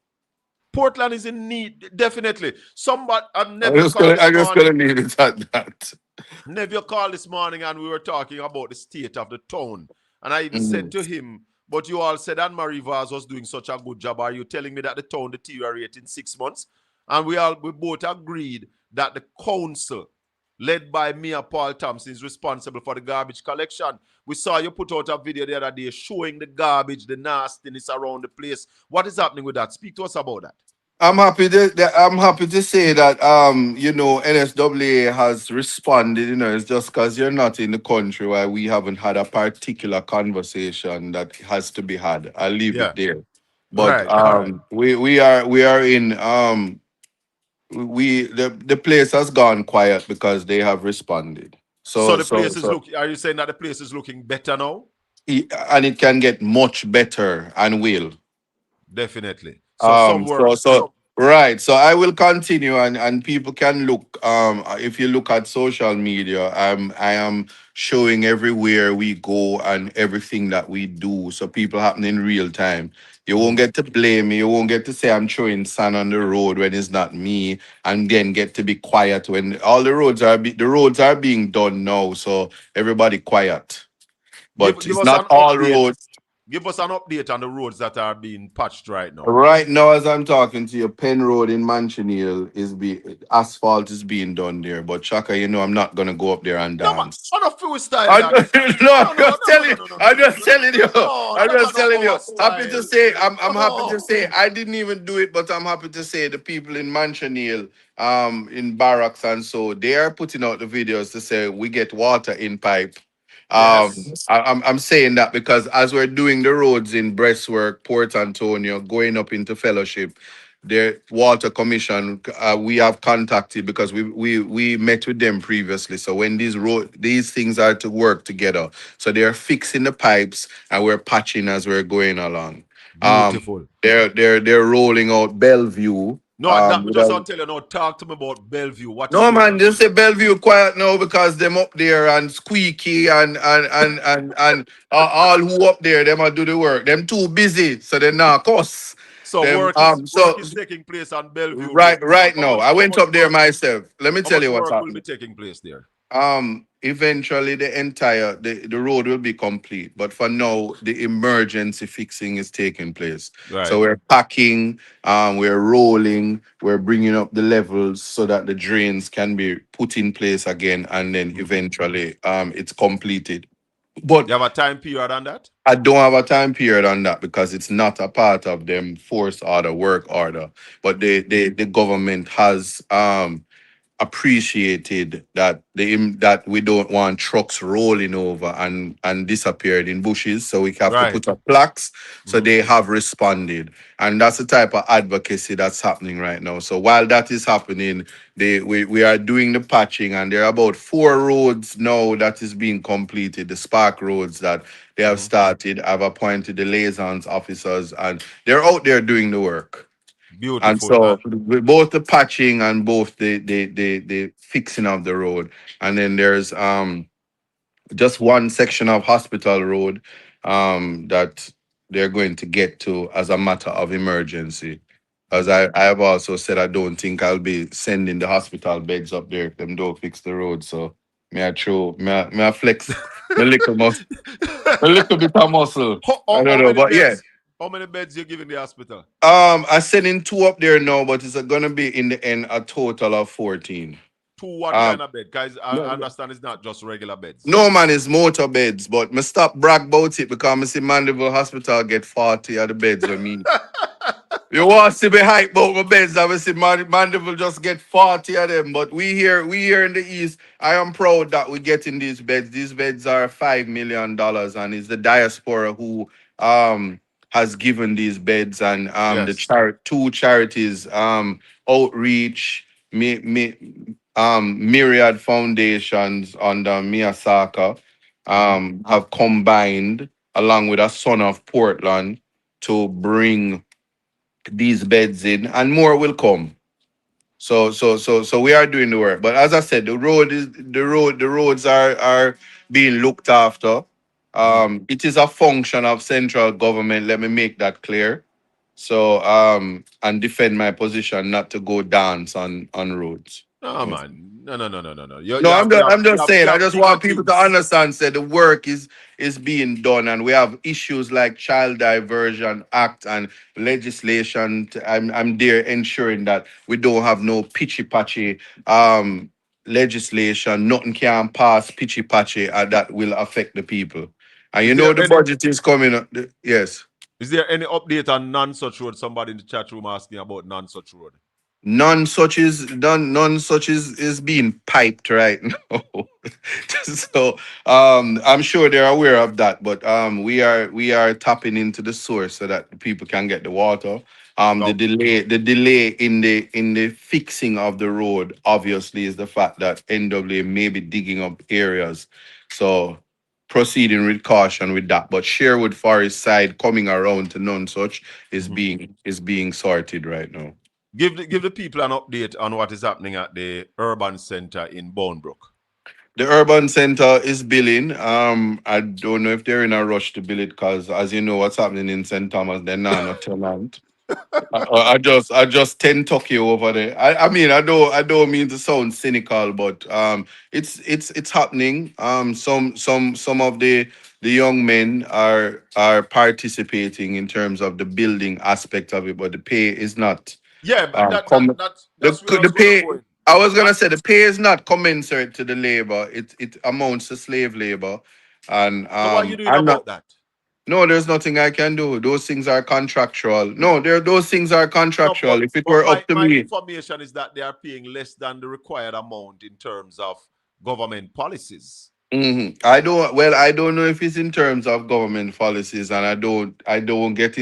Portland is in need, definitely. Somebody, I'm just gonna leave it at that. Neville called this morning and we were talking about the state of the town. And I even said to him, but you all said Anne-Marie Vaz was doing such a good job. Are you telling me that the town deteriorated in 6 months? And we both agreed that the council, led by Mayor Paul Thompson, is responsible for the garbage collection. We saw you put out a video the other day showing the garbage, the nastiness around the place. What is happening with that? Speak to us about that. I'm happy to say that NSWA has responded. It's just because you're not in the country why we haven't had a particular conversation that has to be had. I'll leave it there. But we are in the place has gone quiet because they have responded. So the place is looking. Are you saying that the place is looking better now? And it can get much better and will. Definitely. So right. So I will continue and people can look. If you look at social media, I am showing everywhere we go and everything that we do. So people happen in real time. You won't get to blame me. You won't get to say I'm throwing sand on the road when it's not me, and then get to be quiet when all the roads are being done now. So everybody quiet. But give it's not all roads. Give us an update on the roads that are being patched right now. Right now, as I'm talking to you, Penn Road in Manchiniel asphalt is being done there. But Chaka, I'm not gonna go up there and dance. On a freestyle. I'm just telling you. Happy to say, I'm happy to say I didn't even do it, but I'm happy to say the people in Manchiniel, in barracks and so they are putting out the videos to say we get water in pipe. I'm saying that because as we're doing the roads in Breastwork, Port Antonio, going up into Fellowship, the Water Commission, we have contacted because we met with them previously. So when these things are to work together, so they're fixing the pipes and we're patching as we're going along. Beautiful. They're rolling out Bellevue. No, just I'll tell you now. Talk to me about Bellevue. Just say Bellevue quiet now because them up there and Squeaky and all who up there, them are do the work. Them too busy, so they're not cuss. So work is taking place on Bellevue. Right now. I went up there myself. Let me tell you what's happening. Will be taking place there. Eventually the road will be complete, but for now the emergency fixing is taking place. Right. So we're packing, we're rolling, we're bringing up the levels so that the drains can be put in place again, and then eventually it's completed. But you have a time period on that? I don't have a time period on that because it's not a part of them force order, work order. But the government has appreciated that that we don't want trucks rolling over and disappeared in bushes, so we have to put up plaques. So they have responded, and that's the type of advocacy that's happening right now. So while that is happening, we are doing the patching, and there are about 4 roads now that is being completed, the spark roads that they have started. I've appointed the liaisons officers and they're out there doing the work. Beautiful. And so both the patching and both the fixing of the road. And then there's just one section of Hospital Road that they're going to get to as a matter of emergency. As I have also said, I don't think I'll be sending the hospital beds up there if them don't fix the road. So may I flex a little bit of muscle. I don't know, but yeah. How many beds you giving the hospital? I sending 2 up there now, but it's gonna be in the end a total of 14. 2 what kind of bed? Guys, I understand it's not just regular beds. No man, it's motor beds, but me stop brag about it because I see Mandeville Hospital get 40 of the beds with me. You want to be hype about my beds, obviously Mandeville just get 40 of them. But we here in the East, I am proud that we're getting these beds. These beds are $5 million, and it's the diaspora who has given these beds, and the 2 charities, Outreach, Myriad Foundations under Miyasaka, have combined along with a son of Portland to bring these beds in, and more will come. So we are doing the work. But as I said, the roads are being looked after. It is a function of central government. Let me make that clear. So and defend my position not to go dance on roads. No, Yes. man. No. No, I'm just saying. You I have just bigger want people to things. understand. Say the work is being done, and we have issues like Child Diversion Act and legislation. I'm there ensuring that we don't have no pitchy patchy legislation. Nothing can pass pitchy patchy that will affect the people. And Is you know there the any budget is coming up. Yes. is there any update on non-such road? Somebody in the chat room asking about non-such road. None such is being piped right now. So I'm sure they're aware of that, but we are tapping into the source so that people can get the water. The Okay. delay in the fixing of the road obviously is the fact that NWA may be digging up areas. So proceeding with caution with that. But Sherwood Forest side coming around to none such is being sorted right now. Give the people an update on what is happening at the urban center in Bonebrook. The urban center is billing. I don't know if they're in a rush to bill it because, as you know, what's happening in St. Thomas, they're not tenant. I just Kentucky over there. I mean, I don't mean to sound cynical, but it's happening. Some of the young men are participating in terms of the building aspect of it, but the pay is not. Yeah, but The that's where I the was gonna pay. go in. I was gonna say the pay is not commensurate to the labor. It amounts to slave labor, and So what are you doing I'm not. about that? No, there's nothing I can do. Those things are contractual. No, those things are No, contractual. If it but were up to my me, information is that they are paying less than the required amount in terms of government policies. I don't know if it's in terms of government policies, and I don't get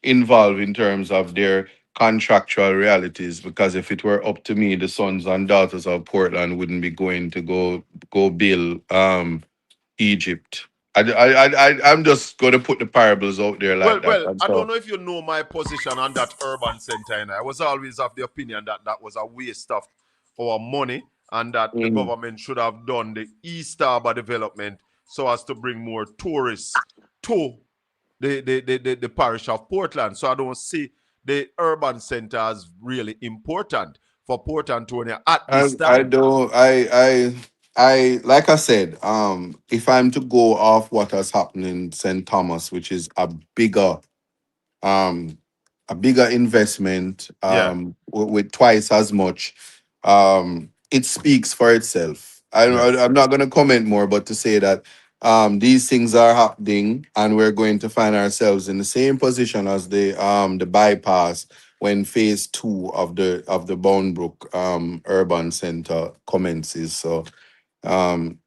involved in terms of their contractual realities, because if it were up to me, the sons and daughters of Portland wouldn't be going to go bill Egypt. I'm just going to put the parables out there like that. Well, And I don't so, know if you know my position on that urban center, and I was always of the opinion that that was a waste of our money, and that the government should have done the East Harbor development so as to bring more tourists to the parish of Portland. So I don't see the urban center as really important for Port Antonio at this I time. don't I like I said, if I'm to go off what has happened in St. Thomas, which is um a bigger investment, Yeah, with twice as much, it speaks for itself. yes. I'm not going to comment more, but to say that these things are happening, and we're going to find ourselves in the same position as the bypass when phase two of the Boundbrook urban center commences. So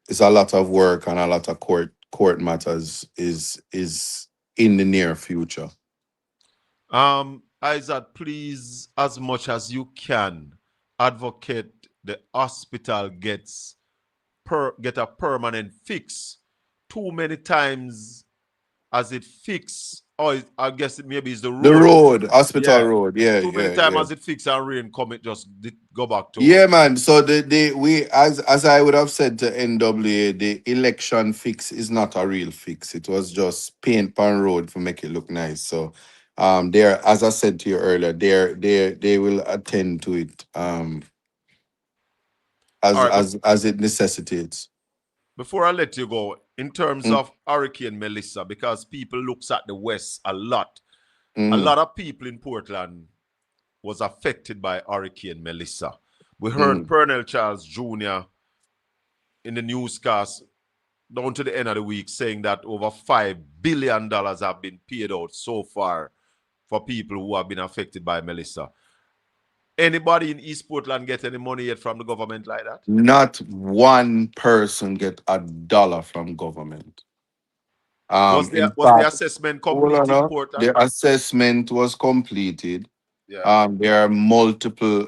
it's a lot of work, and a lot of court matters is in the near future. Isaac, please, as much as you can, advocate the hospital get a permanent fix. Too many times as it fix, or I guess maybe it's the The road. road, hospital Yeah. road. Yeah, Too many yeah, times yeah. as it fix and rain come, it just go back to. Yeah, man. So we as I would have said to NWA, the election fix is not a real fix. It was just paint pan road to make it look nice. So there, as I said to you earlier, they will attend to it All right, as it necessitates. before I let you go, in terms Mm, of Hurricane Melissa, because people looks at the West a lot mhm, of people in Portland was affected by Hurricane Melissa. We heard mhm. Pernell Charles Jr. in the newscast down to the end of the week saying that over $5 billion have been paid out so far for people who have been affected by Melissa. Anybody in East Portland get any money yet from the government like that? Not one person get $1 from government. In Was the fact, assessment hold complete on in now. Portland? The assessment was completed. Yeah. There are multiple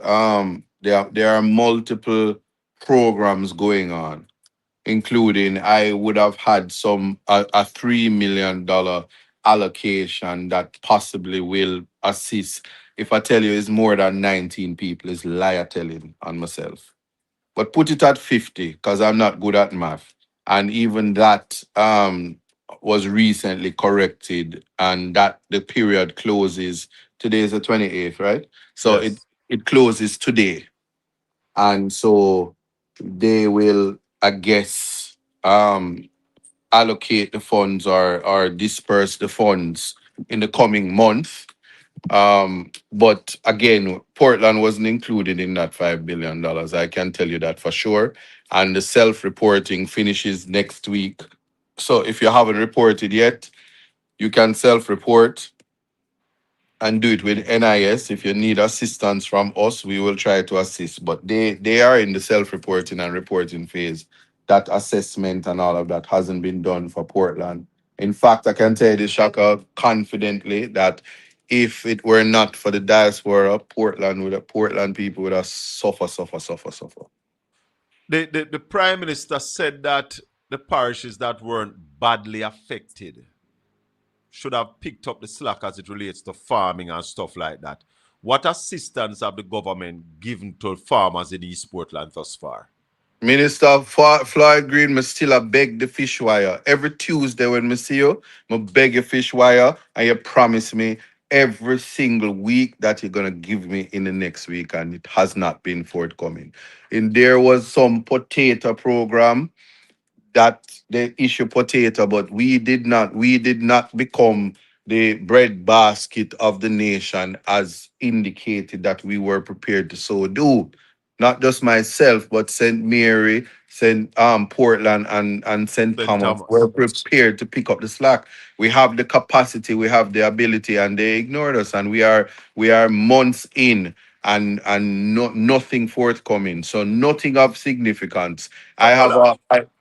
there are multiple programs going on including I would have had a $3 million allocation that possibly will assist. If I tell you it's more than 19 people, it's liar telling on myself. But put it at 50 because I'm not good at math. And even that was recently corrected, and that the period closes. Today is the 28th, right? So Yes. it closes today. And so they will, I guess, allocate the funds or disperse the funds in the coming month. But again, Portland wasn't included in that $5 billion. I can tell you that for sure. And the self-reporting finishes next week. So if you haven't reported yet, you can self-report and do it with NIS. If you need assistance from us, we will try to assist. But they are in the self-reporting and reporting phase. That assessment and all of that hasn't been done for Portland. In fact, I can tell you this, Shaka, confidently that if it were not for the diaspora, Portland people would have suffer. The Prime Minister said that the parishes that weren't badly affected should have picked up the slack as it relates to farming and stuff like that. What assistance have the government given to farmers in East Portland thus far? Minister Floyd Green, me still a beg the fish wire. Every Tuesday when me see you, me beg a fish wire, and you promise me every single week that you're gonna give me in the next week, and it has not been forthcoming. And there was some potato program that they issue potato, but we did not become the bread basket of the nation as indicated that we were prepared to so do. Not just myself, but St. Mary, St. Portland, and St. Thomas were prepared to pick up the slack. We have the capacity, we have the ability, and they ignored us. And we are months in and nothing forthcoming. So nothing of significance.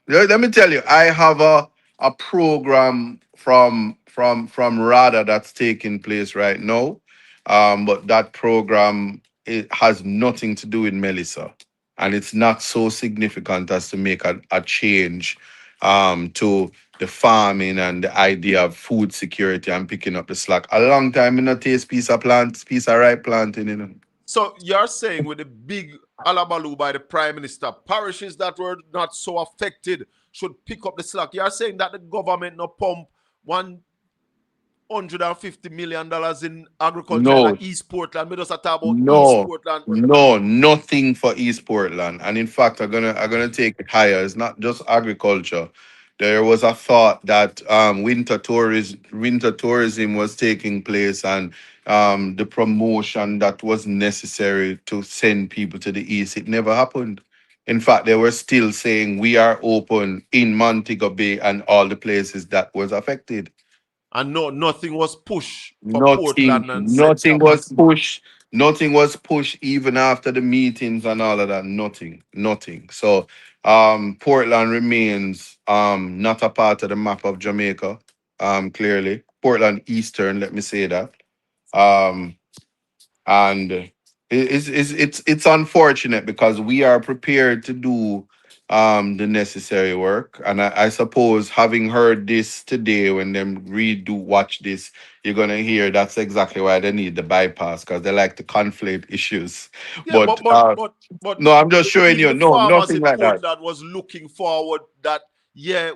Let me tell you, I have a program from RADA that's taking place right now. But that program, it has nothing to do with Melissa. And it's not so significant as to make a change to the farming and the idea of food security and picking up the slack. A long time in not taste piece of ripe planting, you know. So you're saying with the big alabaloo by the Prime Minister, parishes that were not so affected should pick up the slack. You're saying that the government no pump $150 million in agriculture in East Portland. We just talk about East Portland. No, nothing for East Portland. And in fact, I'm gonna take it higher. It's not just agriculture. There was a thought that winter tourism was taking place, and the promotion that was necessary to send people to the east. It never happened. In fact, they were still saying we are open in Montego Bay and all the places that was affected. And nothing was pushed for Portland and nothing was pushed. Nothing was pushed even after the meetings and all of that. Nothing. So Portland remains not a part of the map of Jamaica. Clearly. Portland Eastern, let me say that. And it's unfortunate because we are prepared to do the necessary work. And I suppose having heard this today, when them watch this, you're gonna hear that's exactly why they need the bypass, because they like to conflate issues. Yeah, but no, I'm just showing you. No, nothing like that. That was looking forward that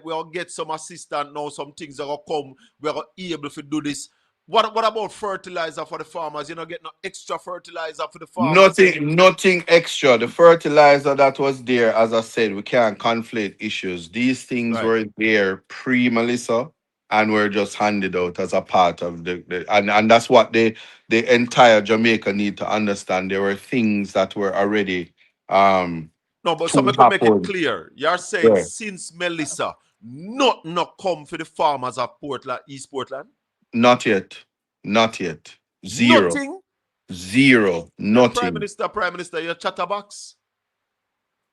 we'll get some assistance now, some things are gonna come, we're gonna be able to do this. What about fertilizer for the farmers? You know, get no extra fertilizer for the farmers. Nothing extra. The fertilizer that was there, as I said, we can't conflate issues. These things were there pre-Melissa and were just handed out as a part of and that's what the entire Jamaica need to understand. There were things that were already no, but somebody can make it clear. You're saying since Melissa, nothing come for the farmers of Portland, East Portland? Not yet. Zero. Nothing? Zero. Nothing. Prime Minister, you're chatterbox.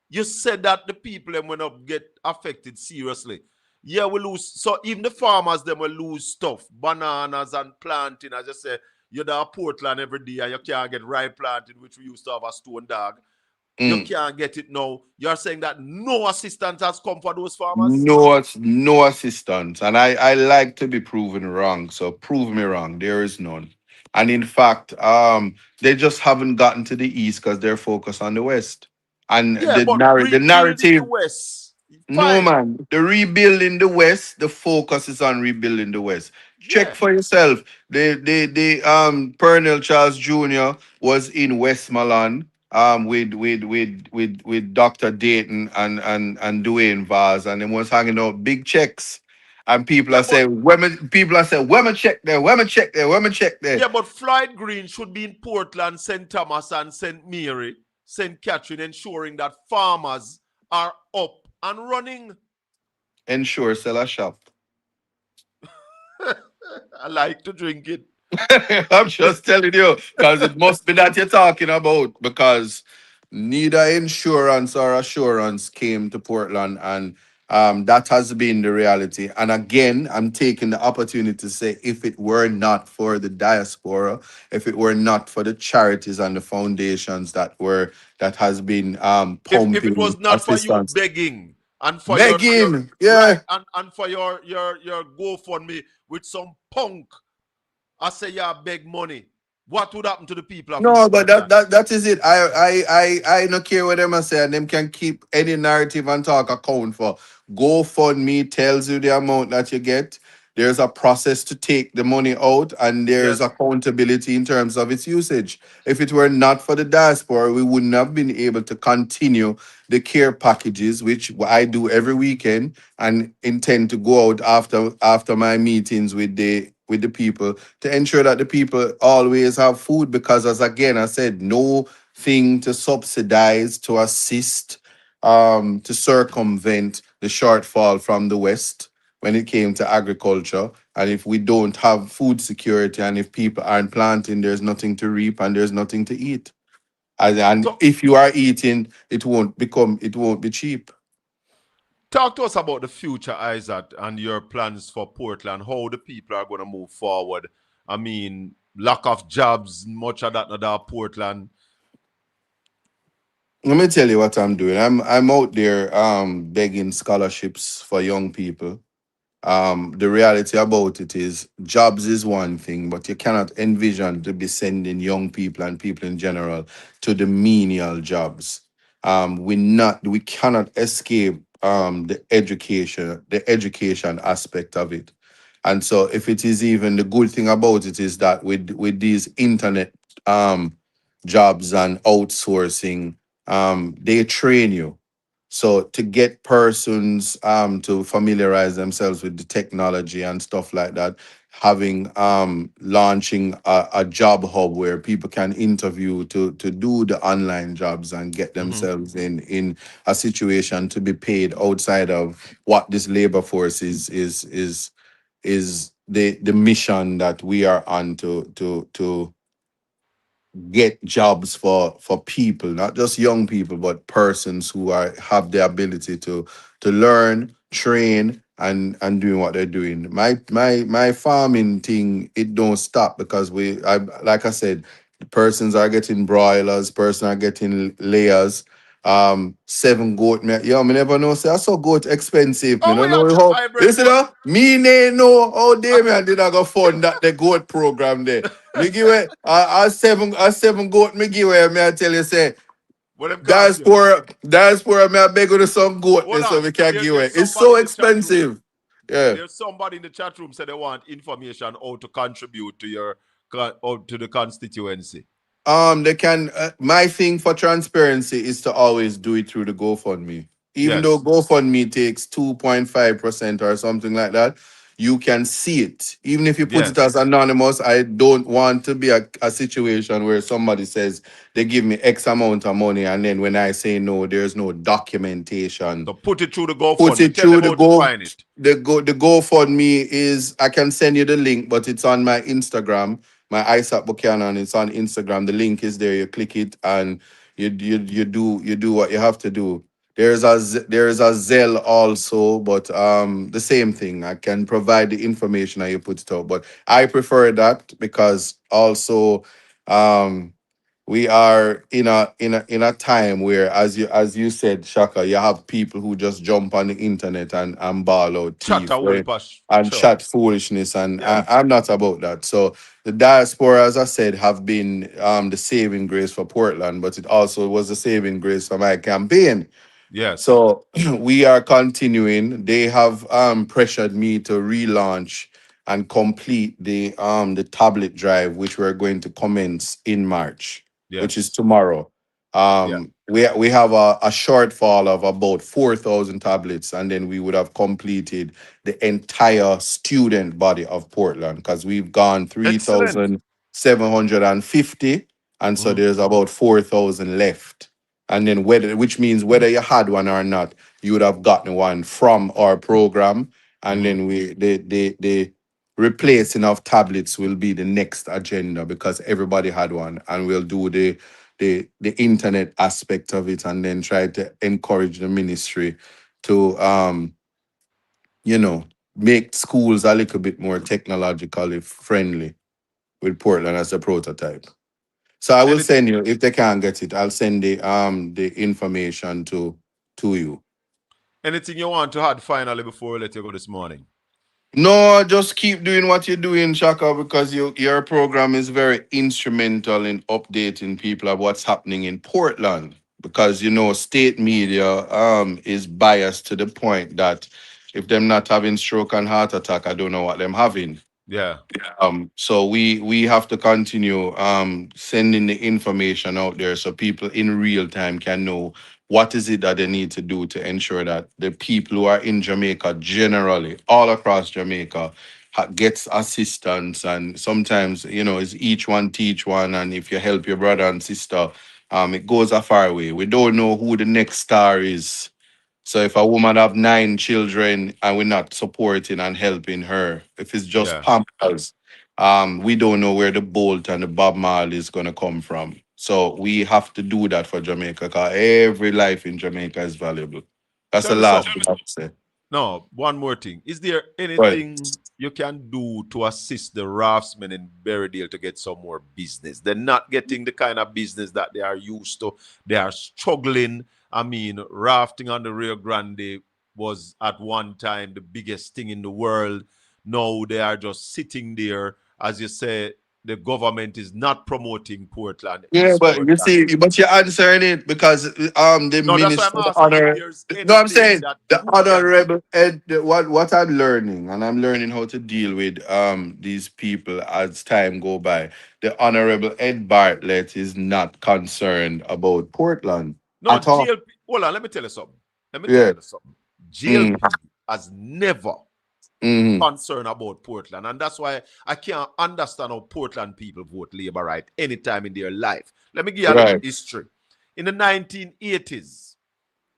You said that the people will not get affected seriously. Yeah, we lose. So even the farmers, them will lose stuff. Bananas and planting. As I say, you're there Portland every day and you can't get ripe planting, which we used to have a stone dog. You can't get it now. You're saying that no assistance has come for those farmers? No assistance. And I like to be proven wrong. So prove me wrong. There is none. And in fact, they just haven't gotten to the east because they're focused on the west. And Yeah, but the rebuilding the narrative, West. no Fine. man, the rebuilding the west, the focus is on rebuilding the west. Check for yourself. The Pernell Charles Jr. was in Westmoreland with Dr. Dayton and Dwayne Vaz, and they was hanging out big checks. And people are saying, women check there, women check there, women check there. Yeah, but Floyd Green should be in Portland, St. Thomas, and St. Mary, St. Catherine, ensuring that farmers are up and running. Ensure sell a shop. I like to drink it. I'm just telling you, because it must be that you're talking about, because neither insurance or assurance came to Portland, and that has been the reality. And again, I'm taking the opportunity to say, if it were not for the diaspora, if it were not for the charities and the foundations that has been pumping if it was not assistance. for you begging and for begging, right, and for your GoFundMe with some punk, I say beg money. What would happen to the people of No, East but Portland? that is it. I don't care what them are saying. Them can keep any narrative and talk account for. GoFundMe tells you the amount that you get. There's a process to take the money out, and there's accountability in terms of its usage. If it were not for the diaspora, we wouldn't have been able to continue the care packages, which I do every weekend, and intend to go out after my meetings with the people to ensure that the people always have food, because, as again I said, no thing to subsidize, to assist, to circumvent the shortfall from the West when it came to agriculture. And if we don't have food security, and if people aren't planting, there's nothing to reap and there's nothing to eat. And if you are eating, it won't be cheap. Talk to us about the future, Isaac, and your plans for Portland, how the people are going to move forward. I mean, lack of jobs, much of that in Portland. Let me tell you what I'm doing. I'm out there begging scholarships for young people. The reality about it is jobs is one thing, but you cannot envision to be sending young people and people in general to the menial jobs. We cannot escape the education aspect of it. And so if it is, even the good thing about it is that with these internet jobs and outsourcing, they train you. So to get persons to familiarize themselves with the technology and stuff like that, having launching a job hub where people can interview to do the online jobs and get themselves in a situation to be paid outside of what this labor force is the mission that we are on to get jobs for people, not just young people, but persons who have the ability to learn, train, and doing what they're doing. My farming thing, it don't stop, because like I said, the persons are getting broilers, persons are getting layers. 7 goat me never know, say I saw goat expensive. Me don't know how. Listen, me know how they me did I go fund that the goat program there. Me give away a 7 goat me give away. Me I tell you, say that's for me I beg with some goat there, so we can give away. It's so expensive. Yeah. There's somebody in the chat room said they want information how to contribute to the constituency. They can. My thing for transparency is to always do it through the GoFundMe. Even though GoFundMe takes 2.5% or something like that, you can see it. Even if you put it as anonymous, I don't want to be a situation where somebody says they give me X amount of money, and then when I say no, there's no documentation. So put it through the GoFundMe. Put it Tell through them how to find it. The GoFundMe is, I can send you the link, but it's on my Instagram. My Isaac Buchanan, it's on Instagram. The link is there. You click it and you do what you have to do. There's a Zelle also, but the same thing. I can provide the information and you put it out, but I prefer that because also we are in a time where, as you said, Shaka, you have people who just jump on the internet and ball out Chat teeth, a whole right? pash. And Sure. chat foolishness, and Yeah. I'm not about that. So the diaspora, as I said, have been the saving grace for Portland, but it also was the saving grace for my campaign. Yes. So we are continuing. They have pressured me to relaunch and complete the tablet drive, which we're going to commence in March, which is Yes. tomorrow. Yeah. We have a shortfall of about 4,000 tablets, and then we would have completed the entire student body of Portland, because we've gone Excellent. 3,750, and so Mhm. there's about 4,000 left. And then which means whether you had one or not, you would have gotten one from our program. And Mhm. then the replacing of tablets will be the next agenda, because everybody had one, and we'll do the internet aspect of it, and then try to encourage the ministry to you know make schools a little bit more technologically friendly, with Portland as a prototype. So I will Any, send you, if they can't get it, I'll send the information to you. anything you want to add finally before we let you go this morning? No, just keep doing what you're doing, Shaka, because your program is very instrumental in updating people of what's happening in Portland. Because state media is biased to the point that if them not having stroke and heart attack, I don't know what them having. Yeah. So we have to continue sending the information out there, so people in real time can know what is it that they need to do to ensure that the people who are in Jamaica, generally all across Jamaica, gets assistance. And sometimes it's each one teach one, and if you help your brother and sister, it goes a far way. We don't know who the next star is. So if a woman have 9 children and we're not supporting and helping her, if it's just Yeah. Pampers, we don't know where the Bolt and the Bob Marley is gonna come from. So we have to do that for Jamaica, because every life in Jamaica is valuable. That's Tell the me last something. thing I would say. No, one more thing. Is there Right. anything you can do to assist the raftsmen in Berrydale to get some more business? They're not getting the kind of business that they are used to. They are struggling. I mean, rafting on the Rio Grande was at one time the biggest thing in the world. Now they are just sitting there. As you say, the government is not promoting Portland, Yeah, East but you Portland. see, but you're answering it because the No, that's why minister, I'm the asking if honor. there's No, I'm anything saying that the you can do. honorable Ed. What I'm learning, and I'm learning how to deal with these people as time go by. The honorable Ed Bartlett is not concerned about Portland No, at all. GLP. Hold on, let me tell you something. Let me tell Yeah. you something. Mm, GLP has never mhm. concerned about Portland, and that's why I can't understand how Portland people vote Labour right anytime in their life. Let me give you a little Right. history. In the 1980s,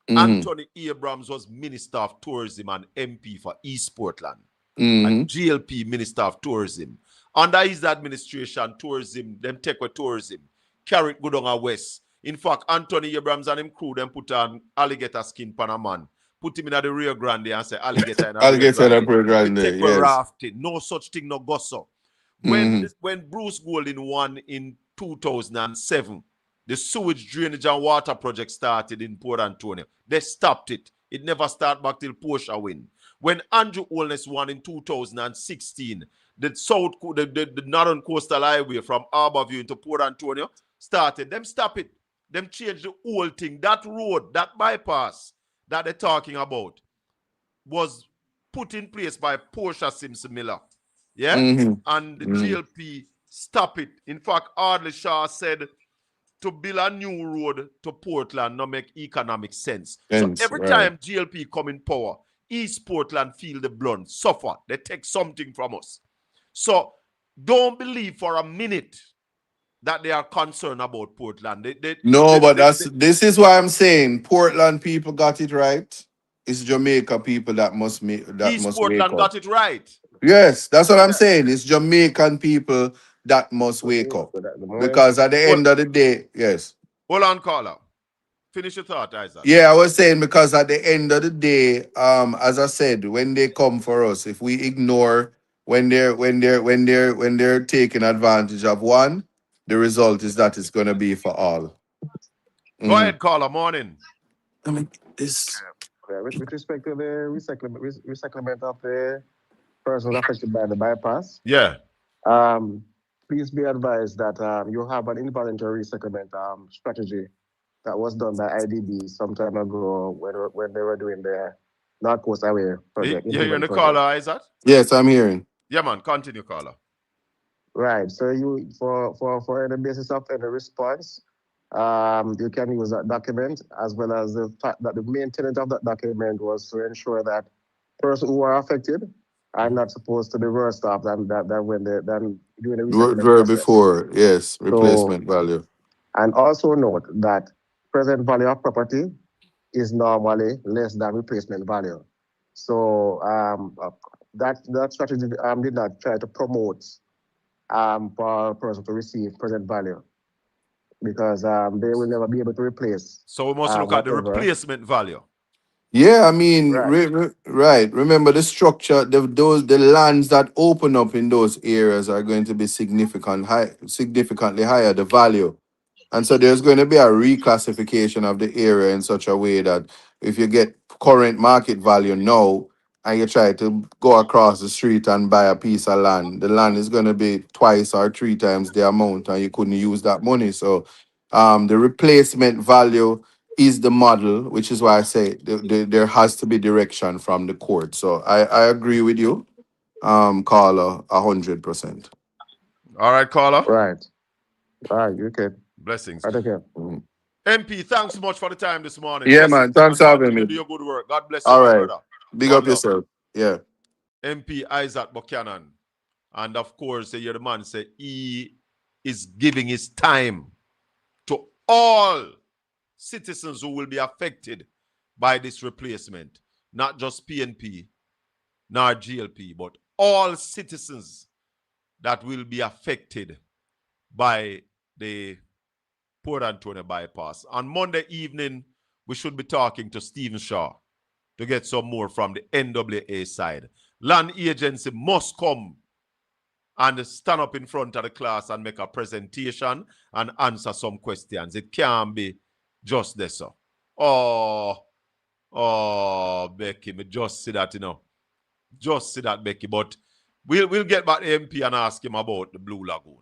Mhm. Anthony Abrams was Minister of Tourism and MP for East Portland, and Mhm. GLP Minister of Tourism. Under his administration, tourism, them take with tourism, carry it good on our west. In fact, Anthony Abrams and him crew, them put on alligator skin pan a man, put him in the Rio Grande and say alligator in a I'll Rio get to that Grande. We program there. take with Yes. rafting. No such thing, no gosso. Mhm. When Bruce Golding won in 2007, the sewage drainage and water project started in Port Antonio. They stopped it. It never started back till Portia win. When Andrew Holness won in 2016, the northern coastal highway from Harborview into Port Antonio started. Them stop it. Them change the whole thing. That road, that bypass that they're talking about was put in place by Portia Simpson Miller. Yeah? Mhm. And the Mhm. GLP stop it. In fact, Ardley Shaw said to build a new road to Portland no make economic sense. So Hence, every right. time GLP come in power, East Portland feel the blunt, suffer. They take something from us. So don't believe for a minute that they are concerned about Portland. No, but this is why I'm saying Portland people got it right. It's Jamaica people that East must wake Portland up. got it right. Yes, that's what I'm Yeah. saying. It's Jamaican people that must wake up. Because at the Well, end of the day, yes. hold on, caller. Finish your thought, Isaac. Yeah, I was saying because at the end of the day, as I said, when they come for us, if we ignore when they're taking advantage of one, the result is that it's going to be for all. Go ahead, caller. Morning. I mean, this. With respect to the recyclement of the persons affected by the bypass. Yeah. Please be advised that you have an involuntary resettlement strategy that was done by IDB some time ago when they were doing the North Coast Highway project. You hearing the caller, Isaac? Yes, I'm hearing. Yeah, man. Continue, caller. Right. So you for the basis of any response, you can use that document, as well as the fact that the main tenet of that document was to ensure that persons who are affected are not supposed to be worse off than when they doing the resettlement process. Before, yes, replacement value. And also note that present value of property is normally less than replacement value. So that strategy did not try to promote for a person to receive present value, because they will never be able to replace. So we must look at the replacement value. Yeah, I mean, right. Remember the structure, the lands that open up in those areas are going to be significantly higher, the value. And so there's going to be a reclassification of the area in such a way that if you get current market value now and you try to go across the street and buy a piece of land, the land is going to be 2 or 3 times the amount and you couldn't use that money. So the replacement value is the model, which is why I say there has to be direction from the court. So I agree with you, caller, 100%. All right, caller. Right. All right, you okay. Blessings. Right, okay. MP, thanks so much for the time this morning. Yeah, man. Thanks for having me. Do your good work. God bless you, all my right. brother. Big up yourself. Yeah. MP Isaac Buchanan. And of course, you hear the man say he is giving his time to all citizens who will be affected by this replacement. Not just PNP, nor GLP, but all citizens that will be affected by the Port Antonio bypass. On Monday evening, we should be talking to Stephen Shaw to get some more from the NWA side. Land agency must come and stand up in front of the class and make a presentation and answer some questions. It can't be just this. So. Oh, Becky, me just see that, Just see that, Becky. But we'll get back to MP and ask him about the Blue Lagoon.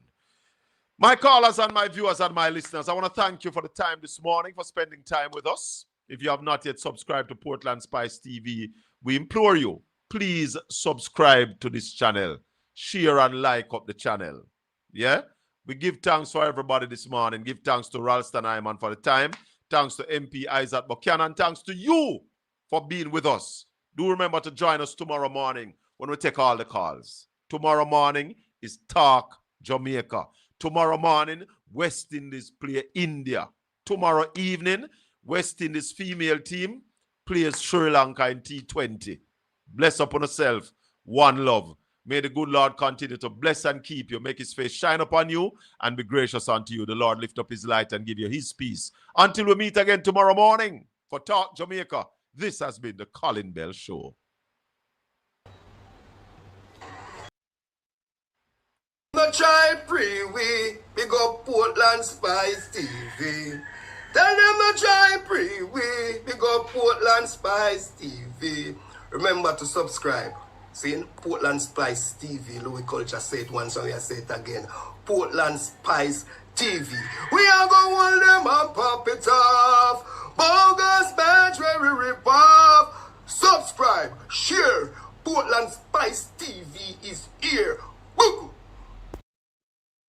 My callers and my viewers and my listeners, I want to thank you for the time this morning, for spending time with us. If you have not yet subscribed to Portland Spice TV, we implore you, please subscribe to this channel. Share and like up the channel. Yeah? We give thanks for everybody this morning. Give thanks to Ralston Hyman for the time. Thanks to MP Isaac Buchanan. Thanks to you for being with us. Do remember to join us tomorrow morning when we take all the calls. Tomorrow morning is Talk Jamaica. Tomorrow morning, West Indies play India. Tomorrow evening, West Indies female team plays Sri Lanka in T20. Bless upon yourself. One love. May the good Lord continue to bless and keep you. Make his face shine upon you and be gracious unto you. The Lord lift up his light and give you his peace. Until we meet again tomorrow morning for Talk Jamaica, this has been the Colin Bell Show. No try free we big up Portland Spice TV. Tell them no try free we big up Portland Spice TV. Remember to subscribe. See, Portland Spice TV. Louis Culture said it once and we say it again. Portland Spice TV. We are going to hold them and pop it off.